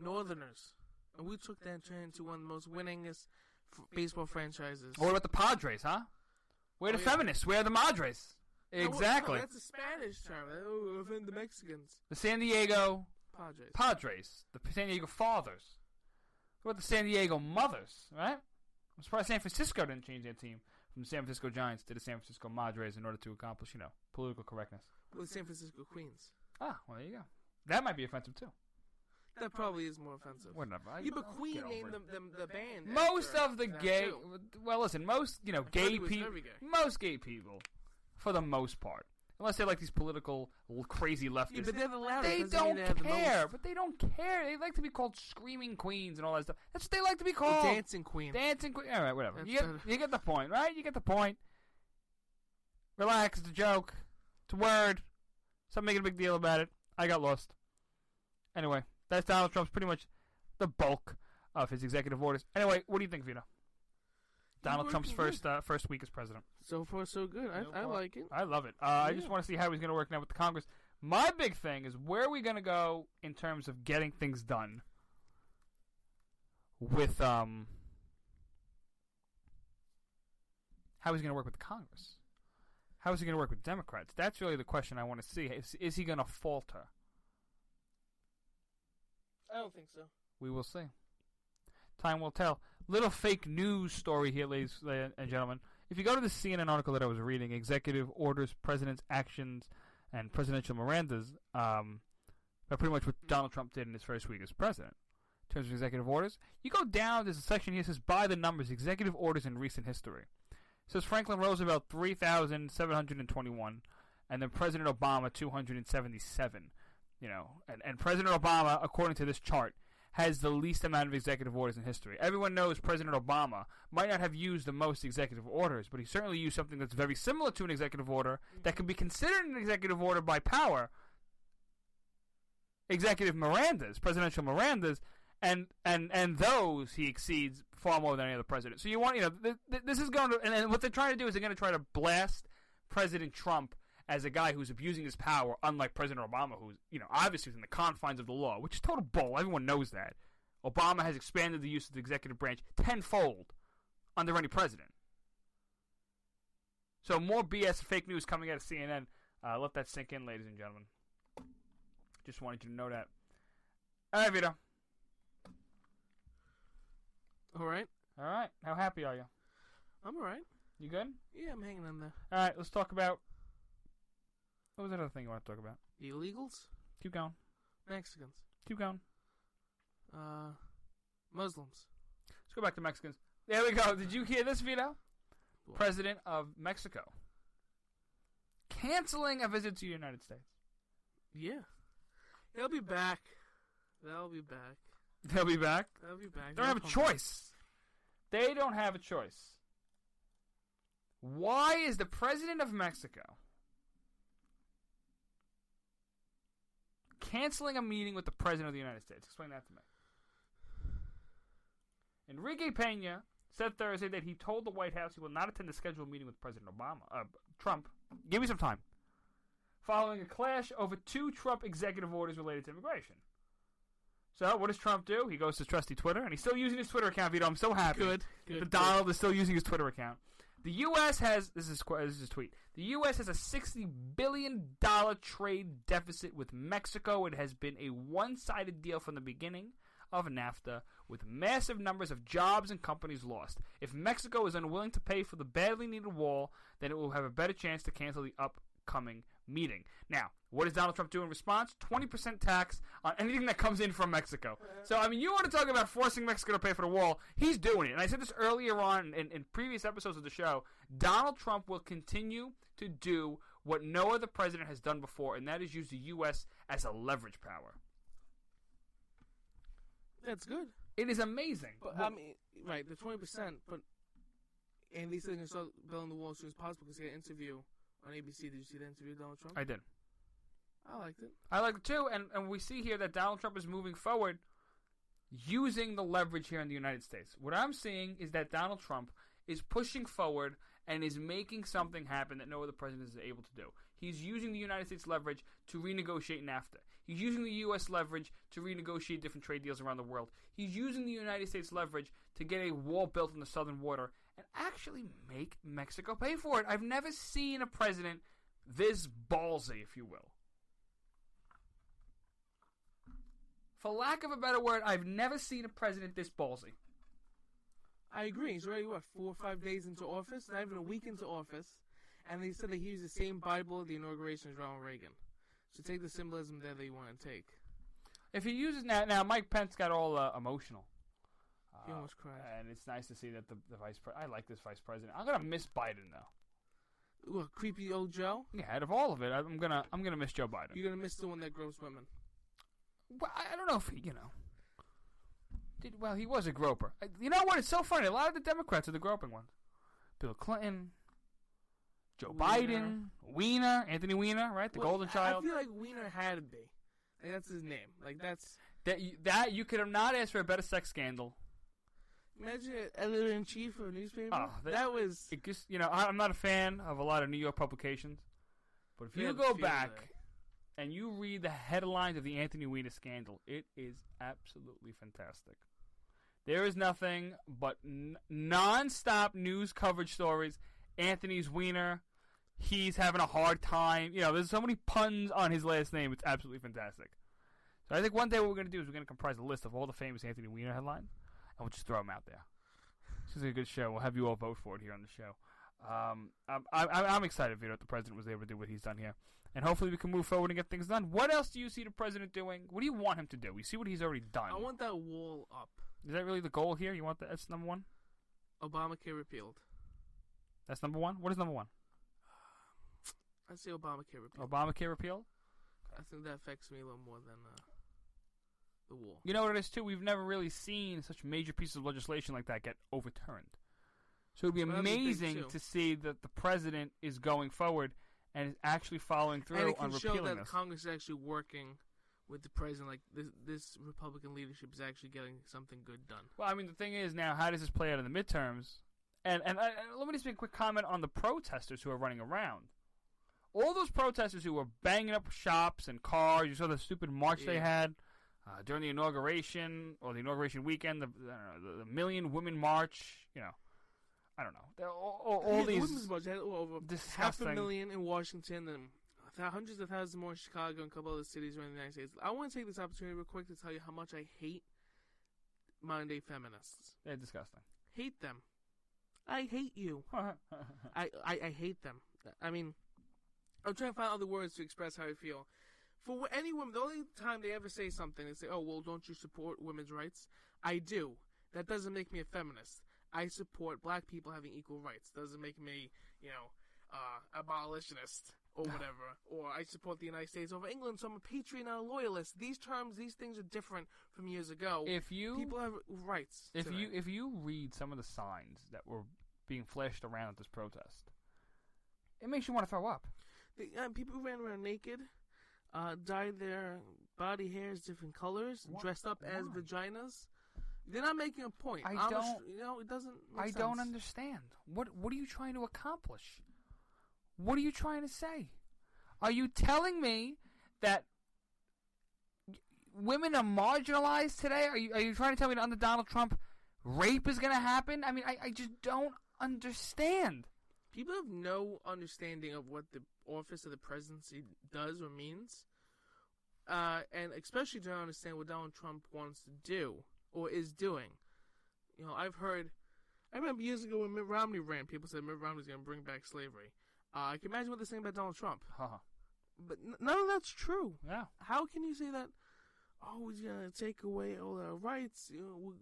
Northerners. And we took that trend into one of the most winningest baseball franchises. What about the Padres, huh? We're the feminists. We're the Madres. Exactly. No, that's a Spanish term. Oh, offend the Mexicans. The San Diego Padres. The San Diego Fathers. What about the San Diego Mothers, right? I'm surprised San Francisco didn't change their team from the San Francisco Giants to the San Francisco Madres in order to accomplish, political correctness. Well, the San Francisco Queens. Ah, well, there you go. That might be offensive, too. That probably is more offensive. Whatever. Yeah, but Queen named the band. Most of the gay... Well, listen, most, gay people... Most gay people, for the most part, unless they're like these political, crazy leftists. Yeah, but they're the loudest. They don't care. But they don't care. They like to be called screaming queens and all that stuff. That's what they like to be called. Dancing queen. Dancing queen. All right, whatever. You get the point, right? You get the point. Relax. It's a joke. It's a word. Stop making a big deal about it. I got lost. Anyway, that's Donald Trump's pretty much the bulk of his executive orders. Anyway, what do you think, Vito? Donald Trump's first week as president. So far, so good. I like it. I love it. I just want to see how he's going to work now with the Congress. My big thing is where are we going to go in terms of getting things done with how he's going to work with the Congress. How is he going to work with Democrats? That's really the question I want to see. Is he going to falter? I don't think so. We will see. Time will tell. Little fake news story here, ladies and gentlemen. If you go to the CNN article that I was reading, Executive Orders, President's Actions, and Presidential Mirandas, are pretty much what Donald Trump did in his first week as president. In terms of executive orders, you go down, there's a section here that says, by the numbers, executive orders in recent history. It says Franklin Roosevelt, 3,721, and then President Obama, 277. And President Obama, according to this chart, has the least amount of executive orders in history. Everyone knows President Obama might not have used the most executive orders, but he certainly used something that's very similar to an executive order that can be considered an executive order by power. Executive Mirandas, presidential Mirandas, and those he exceeds far more than any other president. So you want, this is going to, and what they're trying to do is they're going to try to blast President Trump as a guy who's abusing his power, unlike President Obama, who's, obviously within the confines of the law, which is total bull. Everyone knows that. Obama has expanded the use of the executive branch tenfold under any president. So more BS fake news coming out of CNN. Let that sink in, ladies and gentlemen. Just wanted you to know that. All right, Vito. All right. All right. How happy are you? I'm all right. You good? Yeah, I'm hanging in there. All right, let's talk about... What was that other thing you want to talk about? Illegals? Keep going. Mexicans? Keep going. Muslims? Let's go back to Mexicans. There we go. Did you hear this, Vito? What? President of Mexico canceling a visit to the United States. Yeah. They'll be back. They'll be back. They'll be back? They'll be back. They don't have a choice. They don't have a choice. Why is the president of Mexico canceling a meeting with the president of the United States? Explain that to me. Enrique Peña said Thursday that he told the White House he will not attend the scheduled meeting with President Trump. Give me some time. Following a clash over two Trump executive orders related to immigration. So, what does Trump do? He goes to his trusty Twitter, and he's still using his Twitter account, Vito. I'm so happy. Good. Donald is still using his Twitter account. The U.S. has, this is his tweet, the U.S. has a $60 billion trade deficit with Mexico. It has been a one-sided deal from the beginning of NAFTA, with massive numbers of jobs and companies lost. If Mexico is unwilling to pay for the badly needed wall, then it will have a better chance to cancel the upcoming meeting. Now, what does Donald Trump do in response? 20% tax on anything that comes in from Mexico. So, you want to talk about forcing Mexico to pay for the wall. He's doing it. And I said this earlier on in previous episodes of the show. Donald Trump will continue to do what no other president has done before, and that is use the U.S. as a leverage power. That's good. It is amazing. But, right, the 20%, but... And they said they're going to start building the wall as soon as possible because he had an interview on ABC. Did you see the interview with Donald Trump? I did. I liked it. I liked it too, and we see here that Donald Trump is moving forward using the leverage here in the United States. What I'm seeing is that Donald Trump is pushing forward and is making something happen that no other president is able to do. He's using the United States leverage to renegotiate NAFTA. He's using the U.S. leverage to renegotiate different trade deals around the world. He's using the United States leverage to get a wall built in the southern border and actually make Mexico pay for it. I've never seen a president this ballsy, if you will. For lack of a better word, I've never seen a president this ballsy. I agree. He's already, 4 or 5 days into office? Not even a week into office. And they said that he used the same Bible at the inauguration as Ronald Reagan. So take the symbolism there that you want to take. If he uses... Now Mike Pence got all emotional. He almost cried. And it's nice to see that the vice president... I like this vice president. I'm going to miss Biden, though. What, creepy old Joe? Yeah, out of all of it, I'm gonna miss Joe Biden. You're going to miss the one that gropes women. Well, I don't know if he, he was a groper. You know what? It's so funny. A lot of the Democrats are the groping ones. Bill Clinton, Joe Biden, Weiner, Anthony Weiner, right? The golden child. I feel like Weiner had to be. Like, that's his name. Like, that's... That you could have not asked for a better sex scandal. Imagine editor-in-chief of a newspaper. Oh, that was... It just, I'm not a fan of a lot of New York publications. But if you go back... and you read the headlines of the Anthony Weiner scandal, it is absolutely fantastic. There is nothing but non-stop news coverage stories. Anthony's Weiner he's having a hard time. There's so many puns on his last name. It's absolutely fantastic. So I think one day what we're going to do is we're going to comprise a list of all the famous Anthony Weiner headlines, and we'll just throw them out there. This is a good show. We'll have you all vote for it here on the show. I'm excited, Vito, that the president was able to do what he's done here. And hopefully we can move forward and get things done. What else do you see the president doing? What do you want him to do? We see what he's already done. I want that wall up. Is that really the goal here? You want that? That's number one? Obamacare repealed. That's number one? What is number one? I'd say Obamacare repealed. Obamacare repealed? I think that affects me a little more than the wall. You know what it is, too? We've never really seen such major pieces of legislation like that get overturned. So it would be amazing to see that the president is going forward and is actually following through on repealing this. And it can show that Congress is actually working with the president. Like, this Republican leadership is actually getting something good done. Well, I mean, the thing is now, how does this play out in the midterms? And let me just make a quick comment on the protesters who are running around. All those protesters who were banging up shops and cars, you saw the stupid march they had during the inauguration or the inauguration weekend, the Million Women March, I don't know. All these women's march had over disgusting. 500,000 in Washington and hundreds of thousands more in Chicago and a couple other cities around the United States. I want to take this opportunity real quick to tell you how much I hate modern-day feminists. They're disgusting. Hate them. I hate you. I hate them. I mean, I'm trying to find other words to express how I feel. For any woman, the only time they ever say something, they say, oh, well, don't you support women's rights? I do. That doesn't make me a feminist. I support black people having equal rights. Doesn't make me, abolitionist or whatever. Or I support the United States over England, so I'm a patriot, not a loyalist. These things are different from years ago. People have rights. If you read some of the signs that were being flashed around at this protest, it makes you want to throw up. People ran around naked, dyed their body hairs different colors, dressed up as vaginas. They're not making a point. It doesn't make sense. I don't understand. What are you trying to accomplish? What are you trying to say? Are you telling me that women are marginalized today? Are you trying to tell me that under Donald Trump, rape is going to happen? I mean, I just don't understand. People have no understanding of what the office of the presidency does or means, and especially don't understand what Donald Trump wants to do or is doing. I remember years ago when Mitt Romney ran, people said Mitt Romney's going to bring back slavery. I can imagine what they're saying about Donald Trump. But none of that's true. Yeah. How can you say that, he's going to take away all our rights, we're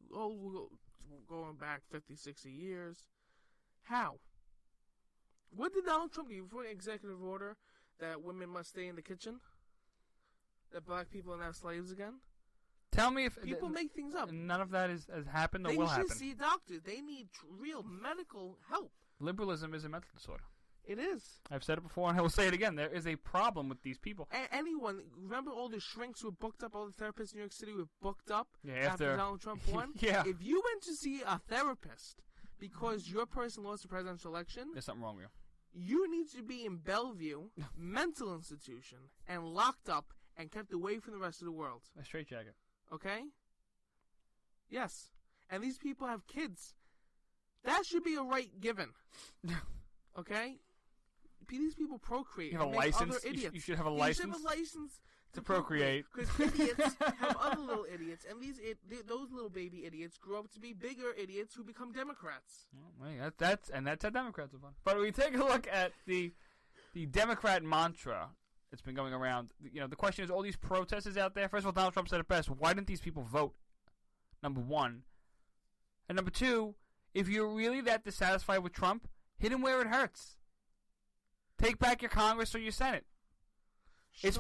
going back 50, 60 years? How? What did Donald Trump do before an executive order that women must stay in the kitchen? That black people are now slaves again? Tell me if people make things up. None of that has happened or will happen. They should see doctors. They need real medical help. Liberalism is a mental disorder. It is. I've said it before, and I will say it again. There is a problem with these people. Anyone, remember all the shrinks who were booked up, all the therapists in New York City were booked up after Donald Trump won? Yeah. If you went to see a therapist because your person lost the presidential election, there's something wrong with you. You need to be in Bellevue, mental institution, and locked up and kept away from the rest of the world. A straitjacket. Okay? Yes. And these people have kids. That should be a right given. Okay? These people procreate. You have a license. You should have a license. You should have a license to procreate. Because idiots have other little idiots, and those little baby idiots grow up to be bigger idiots who become Democrats. Well, that's how Democrats are fun. But we take a look at the Democrat mantra that's been going around. The question is, all these protesters out there. First of all, Donald Trump said it best. Why didn't these people vote? Number one, and number two, if you're really that dissatisfied with Trump, hit him where it hurts. Take back your Congress or your Senate. It's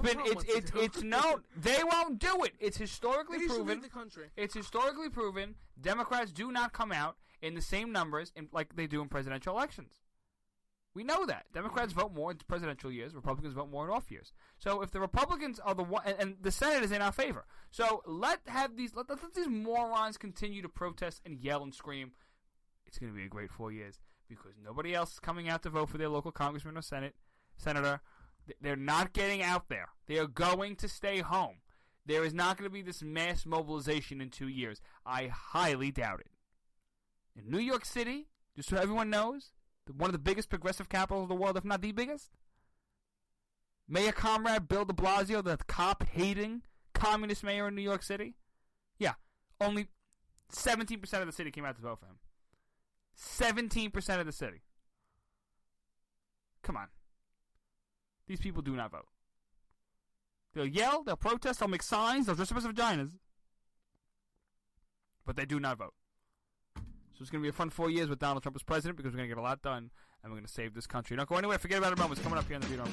known. They won't do it. It's historically proven. The country. It's historically proven. Democrats do not come out in the same numbers like they do in presidential elections. We know that. Democrats vote more in presidential years. Republicans vote more in off years. So if the Republicans are the one, and the Senate is in our favor. So let these morons continue to protest and yell and scream. It's going to be a great 4 years because nobody else is coming out to vote for their local congressman or senator. They're not getting out there. They are going to stay home. There is not going to be this mass mobilization in 2 years. I highly doubt it. In New York City, just so everyone knows, one of the biggest progressive capitals of the world, if not the biggest. Mayor Comrade Bill de Blasio, the cop-hating communist mayor in New York City. Yeah, only 17% of the city came out to vote for him. 17% of the city. Come on. These people do not vote. They'll yell, they'll protest, they'll make signs, they'll dress up as vaginas. But they do not vote. So it's going to be a fun 4 years with Donald Trump as president because we're going to get a lot done and we're going to save this country. Don't go anywhere. Forget about it. Moments coming up here on the Vito.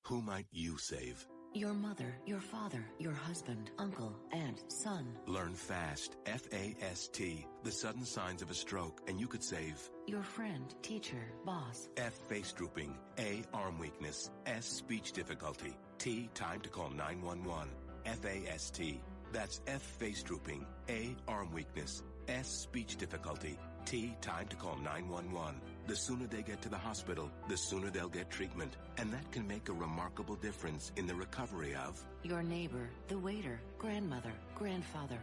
Who might you save? Your mother, your father, your husband, uncle, aunt, son. Learn FAST, F-A-S-T, the sudden signs of a stroke, and you could save Your friend, teacher, boss. F, face drooping, A, arm weakness, S, speech difficulty, T, time to call 911, F-A-S-T. That's F, face drooping, A, arm weakness, S, speech difficulty, T, time to call 911. The sooner they get to the hospital, the sooner they'll get treatment. And that can make a remarkable difference in the recovery of Your neighbor, the waiter, grandmother, grandfather.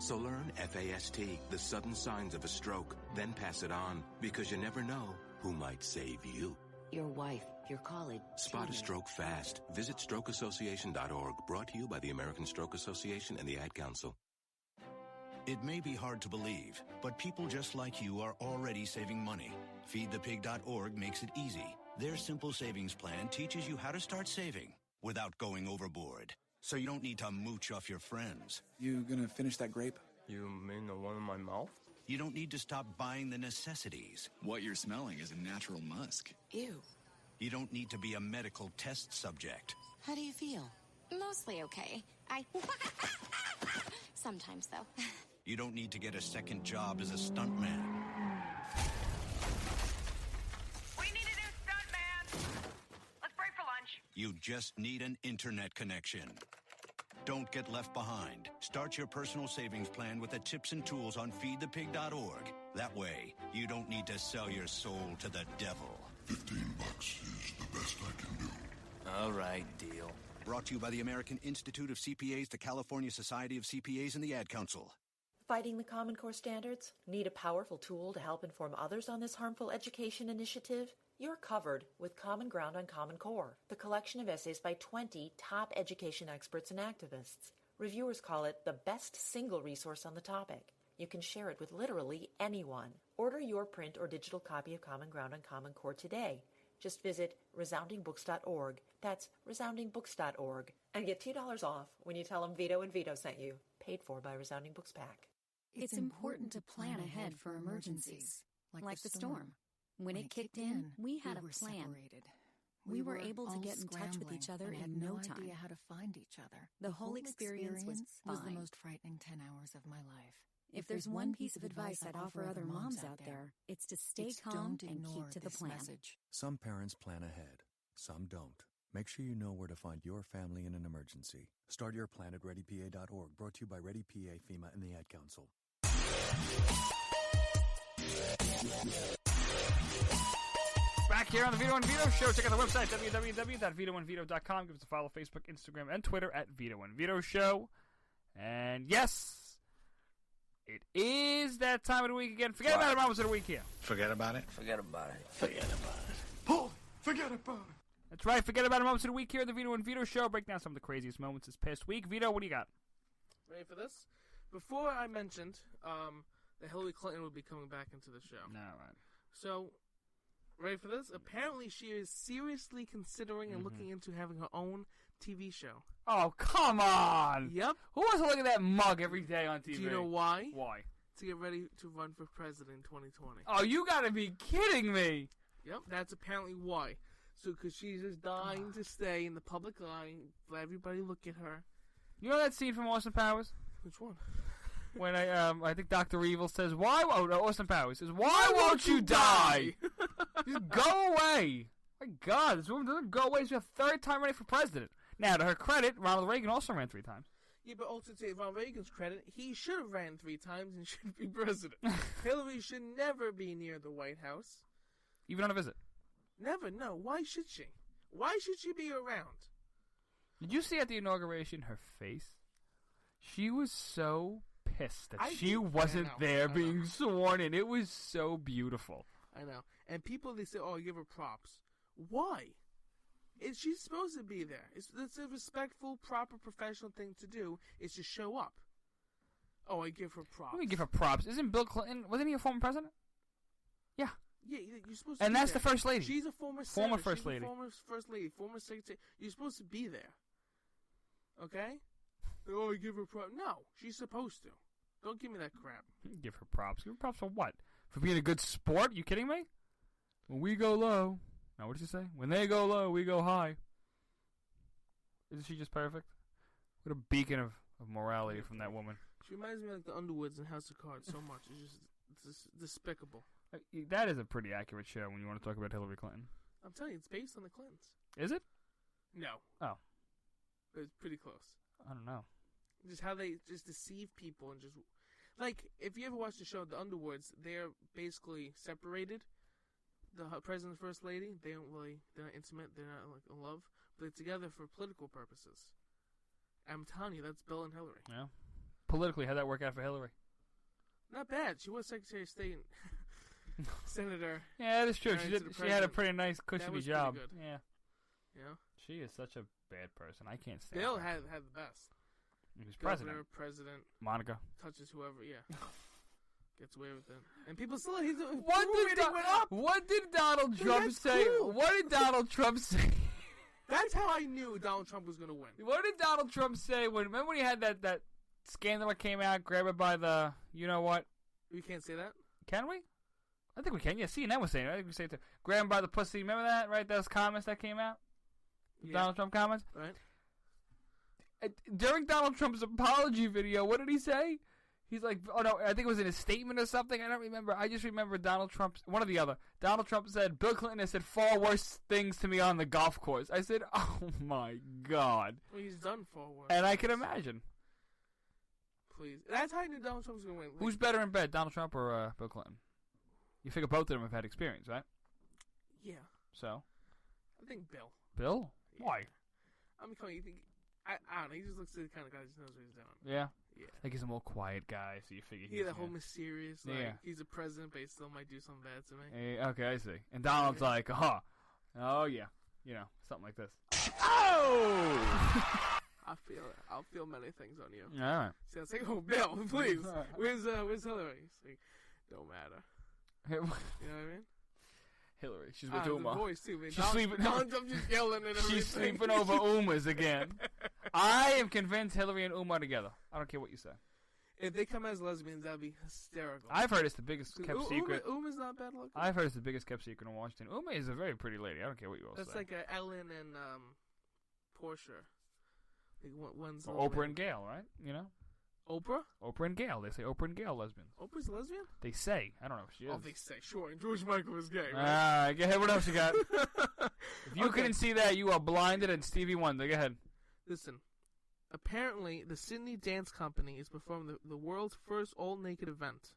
So learn FAST, the sudden signs of a stroke, then pass it on, because you never know who might save you. Your wife, your colleague. Spot a stroke fast. Visit strokeassociation.org, brought to you by the American Stroke Association and the Ad Council. It may be hard to believe, but people just like you are already saving money. FeedThePig.org makes it easy. Their simple savings plan teaches you how to start saving without going overboard. So you don't need to mooch off your friends. You gonna finish that grape? You mean the one in my mouth? You don't need to stop buying the necessities. What you're smelling is a natural musk. Ew. You don't need to be a medical test subject. How do you feel? Mostly okay. Sometimes, though. You don't need to get a second job as a stuntman. We need a new stuntman. Let's break for lunch. You just need an internet connection. Don't get left behind. Start your personal savings plan with the tips and tools on feedthepig.org. That way, you don't need to sell your soul to the devil. $15 is the best I can do. All right, deal. Brought to you by the American Institute of CPAs, the California Society of CPAs, and the Ad Council. Fighting the Common Core standards? Need a powerful tool to help inform others on this harmful education initiative? You're covered with Common Ground on Common Core, the collection of essays by 20 top education experts and activists. Reviewers call it the best single resource on the topic. You can share it with literally anyone. Order your print or digital copy of Common Ground on Common Core today. Just visit resoundingbooks.org. That's resoundingbooks.org. And get $2 off when you tell them Vito and Vito sent you. Paid for by Resounding Books Pack. It's important to plan ahead for emergencies, like the storm. When it kicked in, we had a plan. We were able to get in touch with each other in no time. Idea how to find each other. The whole experience was the fine. most frightening 10 hours of my life. If there's one piece of advice I'd offer other moms out there, it's to stay calm and keep to the plan. Some parents plan ahead, some don't. Make sure you know where to find your family in an emergency. Start your plan at ReadyPA.org, brought to you by ReadyPA, FEMA, and the Ad Council. Back here on the Vito and Vito Show. Check out the website, www.vitoandvito.com. Give us a follow, Facebook, Instagram, and Twitter at Vito and Vito Show. And yes, it is that time of the week again. Forget about it, moments of the week here. Forget about it? Forget about it. Forget about it. Paul, forget about it. That's right. Forget about it, moments of the week here at the Vito and Vito Show. Break down some of the craziest moments this past week. Vito, what do you got? Ready for this? Before I mentioned that Hillary Clinton would be coming back into the show. No, right. So, ready for this? Apparently, she is seriously considering and looking into having her own TV show. Oh, come on! Yep. Who wants to look at that mug every day on TV? Do you know why? Why? To get ready to run for president in 2020. Oh, you gotta be kidding me! Yep, that's apparently why. So, because she's just dying to stay in the public eye, let everybody look at her. You know that scene from Austin Powers? Which one? When I think Dr. Evil says, "Why?" Oh, no, Austin Powers says, "Why won't you die? Just go away." My God, this woman doesn't go away. She's her third time running for president. Now, to her credit, Ronald Reagan also ran 3 times. Yeah, but also to Ronald Reagan's credit, he should have ran 3 times and should be president. Hillary should never be near the White House. Even on a visit. Never, no. Why should she? Why should she be around? Did you see at the inauguration her face? She was so pissed that she wasn't there being sworn in. It was so beautiful. I know. And people, they say, oh, give her props. Why? She's supposed to be there. It's a respectful, proper, professional thing to do, is to show up. Oh, I give her props. Let me give her props. Isn't Bill Clinton, wasn't he a former president? Yeah. Yeah, you're supposed to and be that's there. the first lady. She's a former Former senator. first She's lady. A former first lady, former secretary. You're supposed to be there. Okay? Oh, I give her props. No, she's supposed to. Don't give me that crap. Give her props. Give her props for what? For being a good sport? You kidding me? When we go low. Now, what did you say? When they go low, we go high. Isn't she just perfect? What a beacon of morality from that woman. She reminds me of like the Underwoods in House of Cards so much. It's just despicable. That is a pretty accurate show when you want to talk about Hillary Clinton. I'm telling you, it's based on the Clintons. Is it? No. Oh. But it's pretty close. I don't know. Just how they just deceive people and just... Like, if you ever watch the show, The Underwoods, they're basically separated. The president and first lady, they're not intimate, they're not like in love, but they're together for political purposes. I'm telling you, that's Bill and Hillary. Yeah. Politically, how'd that work out for Hillary? Not bad. She was Secretary of State, Senator. Yeah, that's true. She had a pretty nice, cushy job. Good. Yeah. Yeah. She is such a bad person. I can't stand Bill her. had the best. He was Governor, president. Monica. Touches whoever, yeah. Gets away with it. And people still... He's What did Donald Trump say? Cool. What did Donald Trump say? That's how I knew Donald Trump was going to win. What did Donald Trump say? Remember when he had that scandal that came out, grab it by the... You know what? We can't say that? Can we? I think we can. Yeah, CNN was saying it. I think we say it too. Grab him by the pussy. Remember that, right? Those comments that came out? Yeah. Donald Trump comments? Right. During Donald Trump's apology video, what did he say? He's like, oh no, I think it was in his statement or something. I don't remember. I just remember Donald Trump, one or the other. Donald Trump said, Bill Clinton has said far worse things to me on the golf course. I said, oh my God. Well, he's done far worse. And I can imagine. Please. That's how I knew Donald Trump was going to win. Who's better in bed, Donald Trump or Bill Clinton? You figure both of them have had experience, right? Yeah. So? I think Bill. Bill? Yeah. Why? I'm calling you think... I don't know. He just looks like the kind of guy that just knows what he's doing. Yeah? Yeah. Like he's a more quiet guy, so you figure he's... Yeah, the whole mysterious, like, yeah. He's a president, but he still might do something bad to me. Okay, I see. And Donald's like, oh yeah. You know, something like this. Oh! I'll feel many things on you. All right. So I was like, oh, Bill, please. Where's Hillary? He's like, don't matter. You know what I mean? Hillary. She's with Uma. The voice too, man. She's sleeping. Donald Trump just yelling and everything. She's sleeping over Uma's again. I am convinced Hillary and Uma are together. I don't care what you say. If they come as lesbians, that'd be hysterical. I've heard it's the biggest kept secret. Uma's not bad looking. I've heard it's the biggest kept secret in Washington. Uma is a very pretty lady. I don't care what you all say. That's like Ellen and Portia. Like one's Oprah and Gail, right? You know? Oprah? Oprah and Gail. They say Oprah and Gail lesbians. Oprah's a lesbian? They say. I don't know if she is. Oh, they say. Sure. And George Michael was gay, right? Go ahead. What else you got? If you couldn't see that, you are blinded, and Stevie Wonder. Go ahead. Listen. Apparently, the Sydney Dance Company is performing the world's first all-naked event.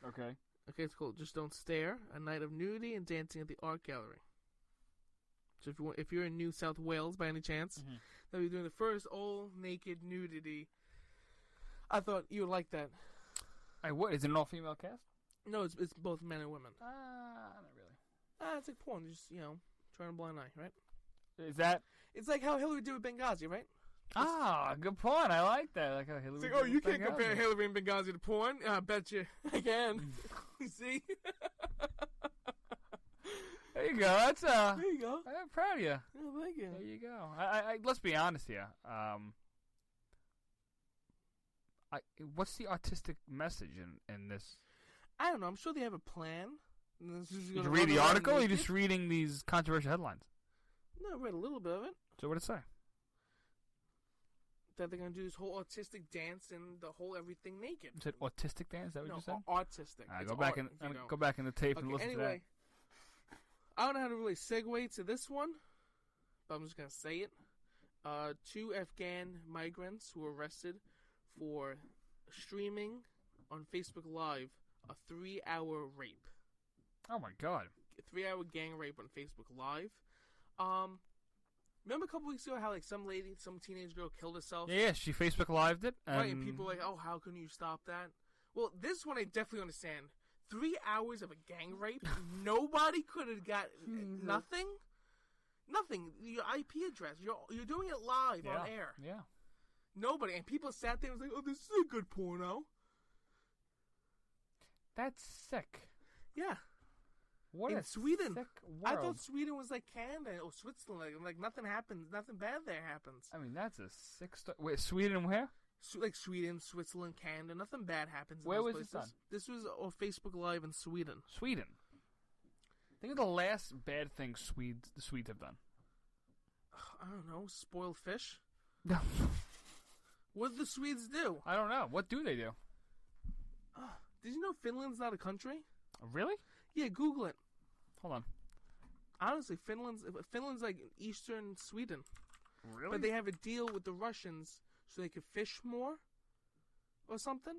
Okay. Okay, it's called Just Don't Stare, a night of nudity and dancing at the Art Gallery. So if you're in New South Wales by any chance, they'll be doing the first all-naked nudity. I thought you would like that. What? Is it an all-female cast? No, it's both men and women. Not really. It's like porn, just, turn a blind eye, right? Is that... It's like how Hillary did with Benghazi, right? Good point. I like that. Like how Hillary. It's like, you can't compare Hillary and Benghazi to porn. I bet you I can. You see? There you go. That's There you go. I'm proud of you. Yeah, thank you. There you go. I let's be honest here. What's the artistic message in this? I don't know. I'm sure they have a plan. Did you read the article, or are you just reading these controversial headlines? No, I read a little bit of it. So what did it say? That they're going to do this whole artistic dance and the whole everything naked. You said autistic dance? Is that what you said? Artistic. Go back in the tape and listen to that. Anyway, I don't know how to really segue to this one, but I'm just going to say it. 2 Afghan migrants who were arrested for streaming on Facebook Live a 3-hour rape. Oh my God. A 3-hour gang rape on Facebook Live. Remember a couple weeks ago how like some teenage girl killed herself? Yeah, she Facebook Lived it. Right, and people were like, oh, how can you stop that? Well, this one I definitely understand. 3 hours of a gang rape? Nobody could have got nothing? Nothing. Your IP address. You're doing it live on air. Yeah. Nobody. And people sat there and was like, oh, this is a good porno. That's sick. Yeah. What in Sweden. Sick world. I thought Sweden was like Canada or Switzerland. Like nothing happens. Nothing bad there happens. I mean, that's a sick story. Wait, Sweden where? Like Sweden, Switzerland, Canada. Nothing bad happens. Where in those was places. this done? This was on Facebook Live in Sweden. Sweden. Think of the last bad thing the Swedes have done. I don't know. Spoiled fish? What did the Swedes do? I don't know. What do they do? Did you know Finland's not a country? Really? Yeah, Google it. Hold on. Honestly, Finland's like eastern Sweden. Really? But they have a deal with the Russians so they could fish more or something.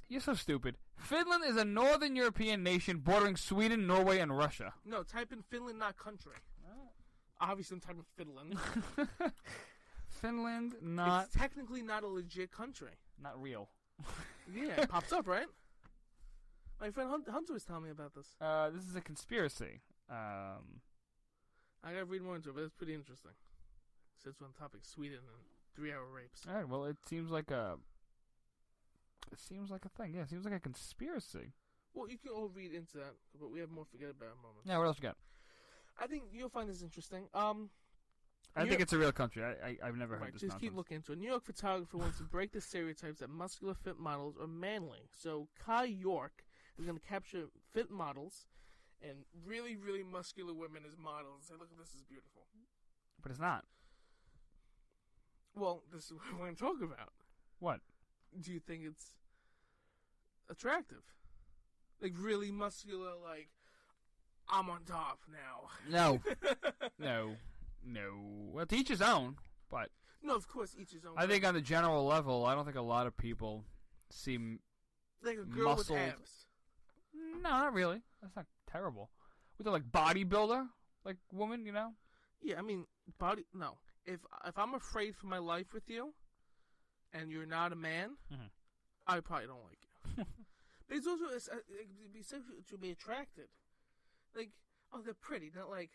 You're so stupid. Finland is a northern European nation bordering Sweden, Norway, and Russia. No, type in Finland, not country. Obviously, I'm typing Finland. Finland, not... It's technically not a legit country. Not real. Yeah, it pops up, right? My friend Hunter was telling me about this. This is a conspiracy. I gotta read more into it, but it's pretty interesting. Since we're on topic Sweden and 3-hour rapes. All right, well, it seems like a thing. Yeah, it seems like a conspiracy. Well, you can all read into that, but we have more forget about moments. Yeah, what else you got? I think you'll find this interesting. I think it's a real country. I've never heard this just nonsense. keep looking into it. A New York photographer wants to break the stereotypes that muscular fit models are manly. So Kai York is going to capture fit models and really, really muscular women as models. Say, look, this is beautiful. But it's not. Well, this is what I want to talk about. What? Do you think it's attractive? Like really muscular, like, I'm on top now. No. No. Well, to each his own, but... No, of course, each his own. I think on the general level, I don't think a lot of people see like a girl muscled... with abs. No, not really. That's not terrible. With a, like, bodybuilder, like, woman, you know? Yeah, I mean, no. If I'm afraid for my life with you, and you're not a man, I probably don't like you. But it's also to be attracted. Like, oh, they're pretty. Not like,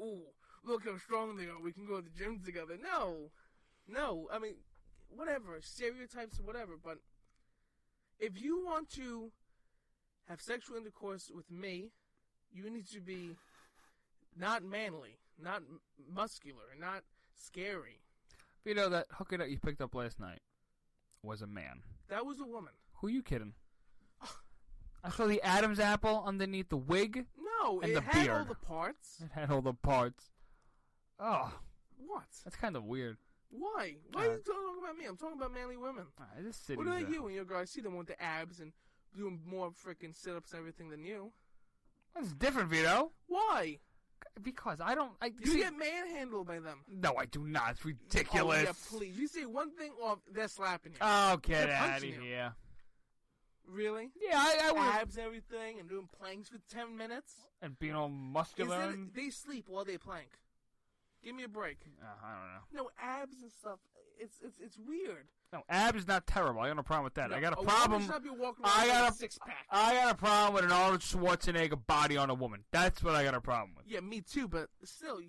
ooh, look how strong they are. We can go to the gym together. No. I mean, whatever. Stereotypes or whatever. But if you want to have sexual intercourse with me, you need to be not manly, not muscular, not scary. Vito, that hooker that you picked up last night was a man. That was a woman. Who are you kidding? I saw the Adam's apple underneath the wig. No, and it the had beard. all the parts. It had all the parts. Oh. What? That's kind of weird. Why? Why are you talking about me? I'm talking about manly women. This city's what about you and your girl? I see them with the abs and doing more freaking sit-ups and everything than you. That's different, Vito. Why? Because I don't... You get manhandled by them. No, I do not. It's ridiculous. Oh, yeah, please. You say one thing off, they're slapping you. Oh, get out of here. Really? Yeah, I would. Abs and everything and doing planks for 10 minutes. And being all muscular. They sleep while they plank. Give me a break. I don't know. No, abs and stuff. It's weird. No, abs is not terrible. I got no problem with that. No, I got a problem. I got a six-pack. I got a problem with an Arnold Schwarzenegger body on a woman. That's what I got a problem with. Yeah, me too. But still,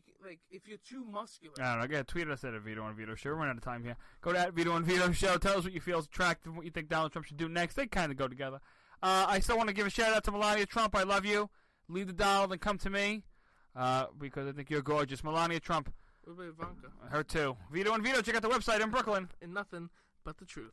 if you're too muscular. I don't know. I got to tweet us at Vito and Vito Show. We're running out of time here. Go to @Vito and Vito Show. Tell us what you feel is attractive and what you think Donald Trump should do next. They kind of go together. I still want to give a shout out to Melania Trump. I love you. Leave the Donald and come to me because I think you're gorgeous. Melania Trump. What about Ivanka? Her too. Vito and Vito. Check out the website in Brooklyn. And nothing but the truth.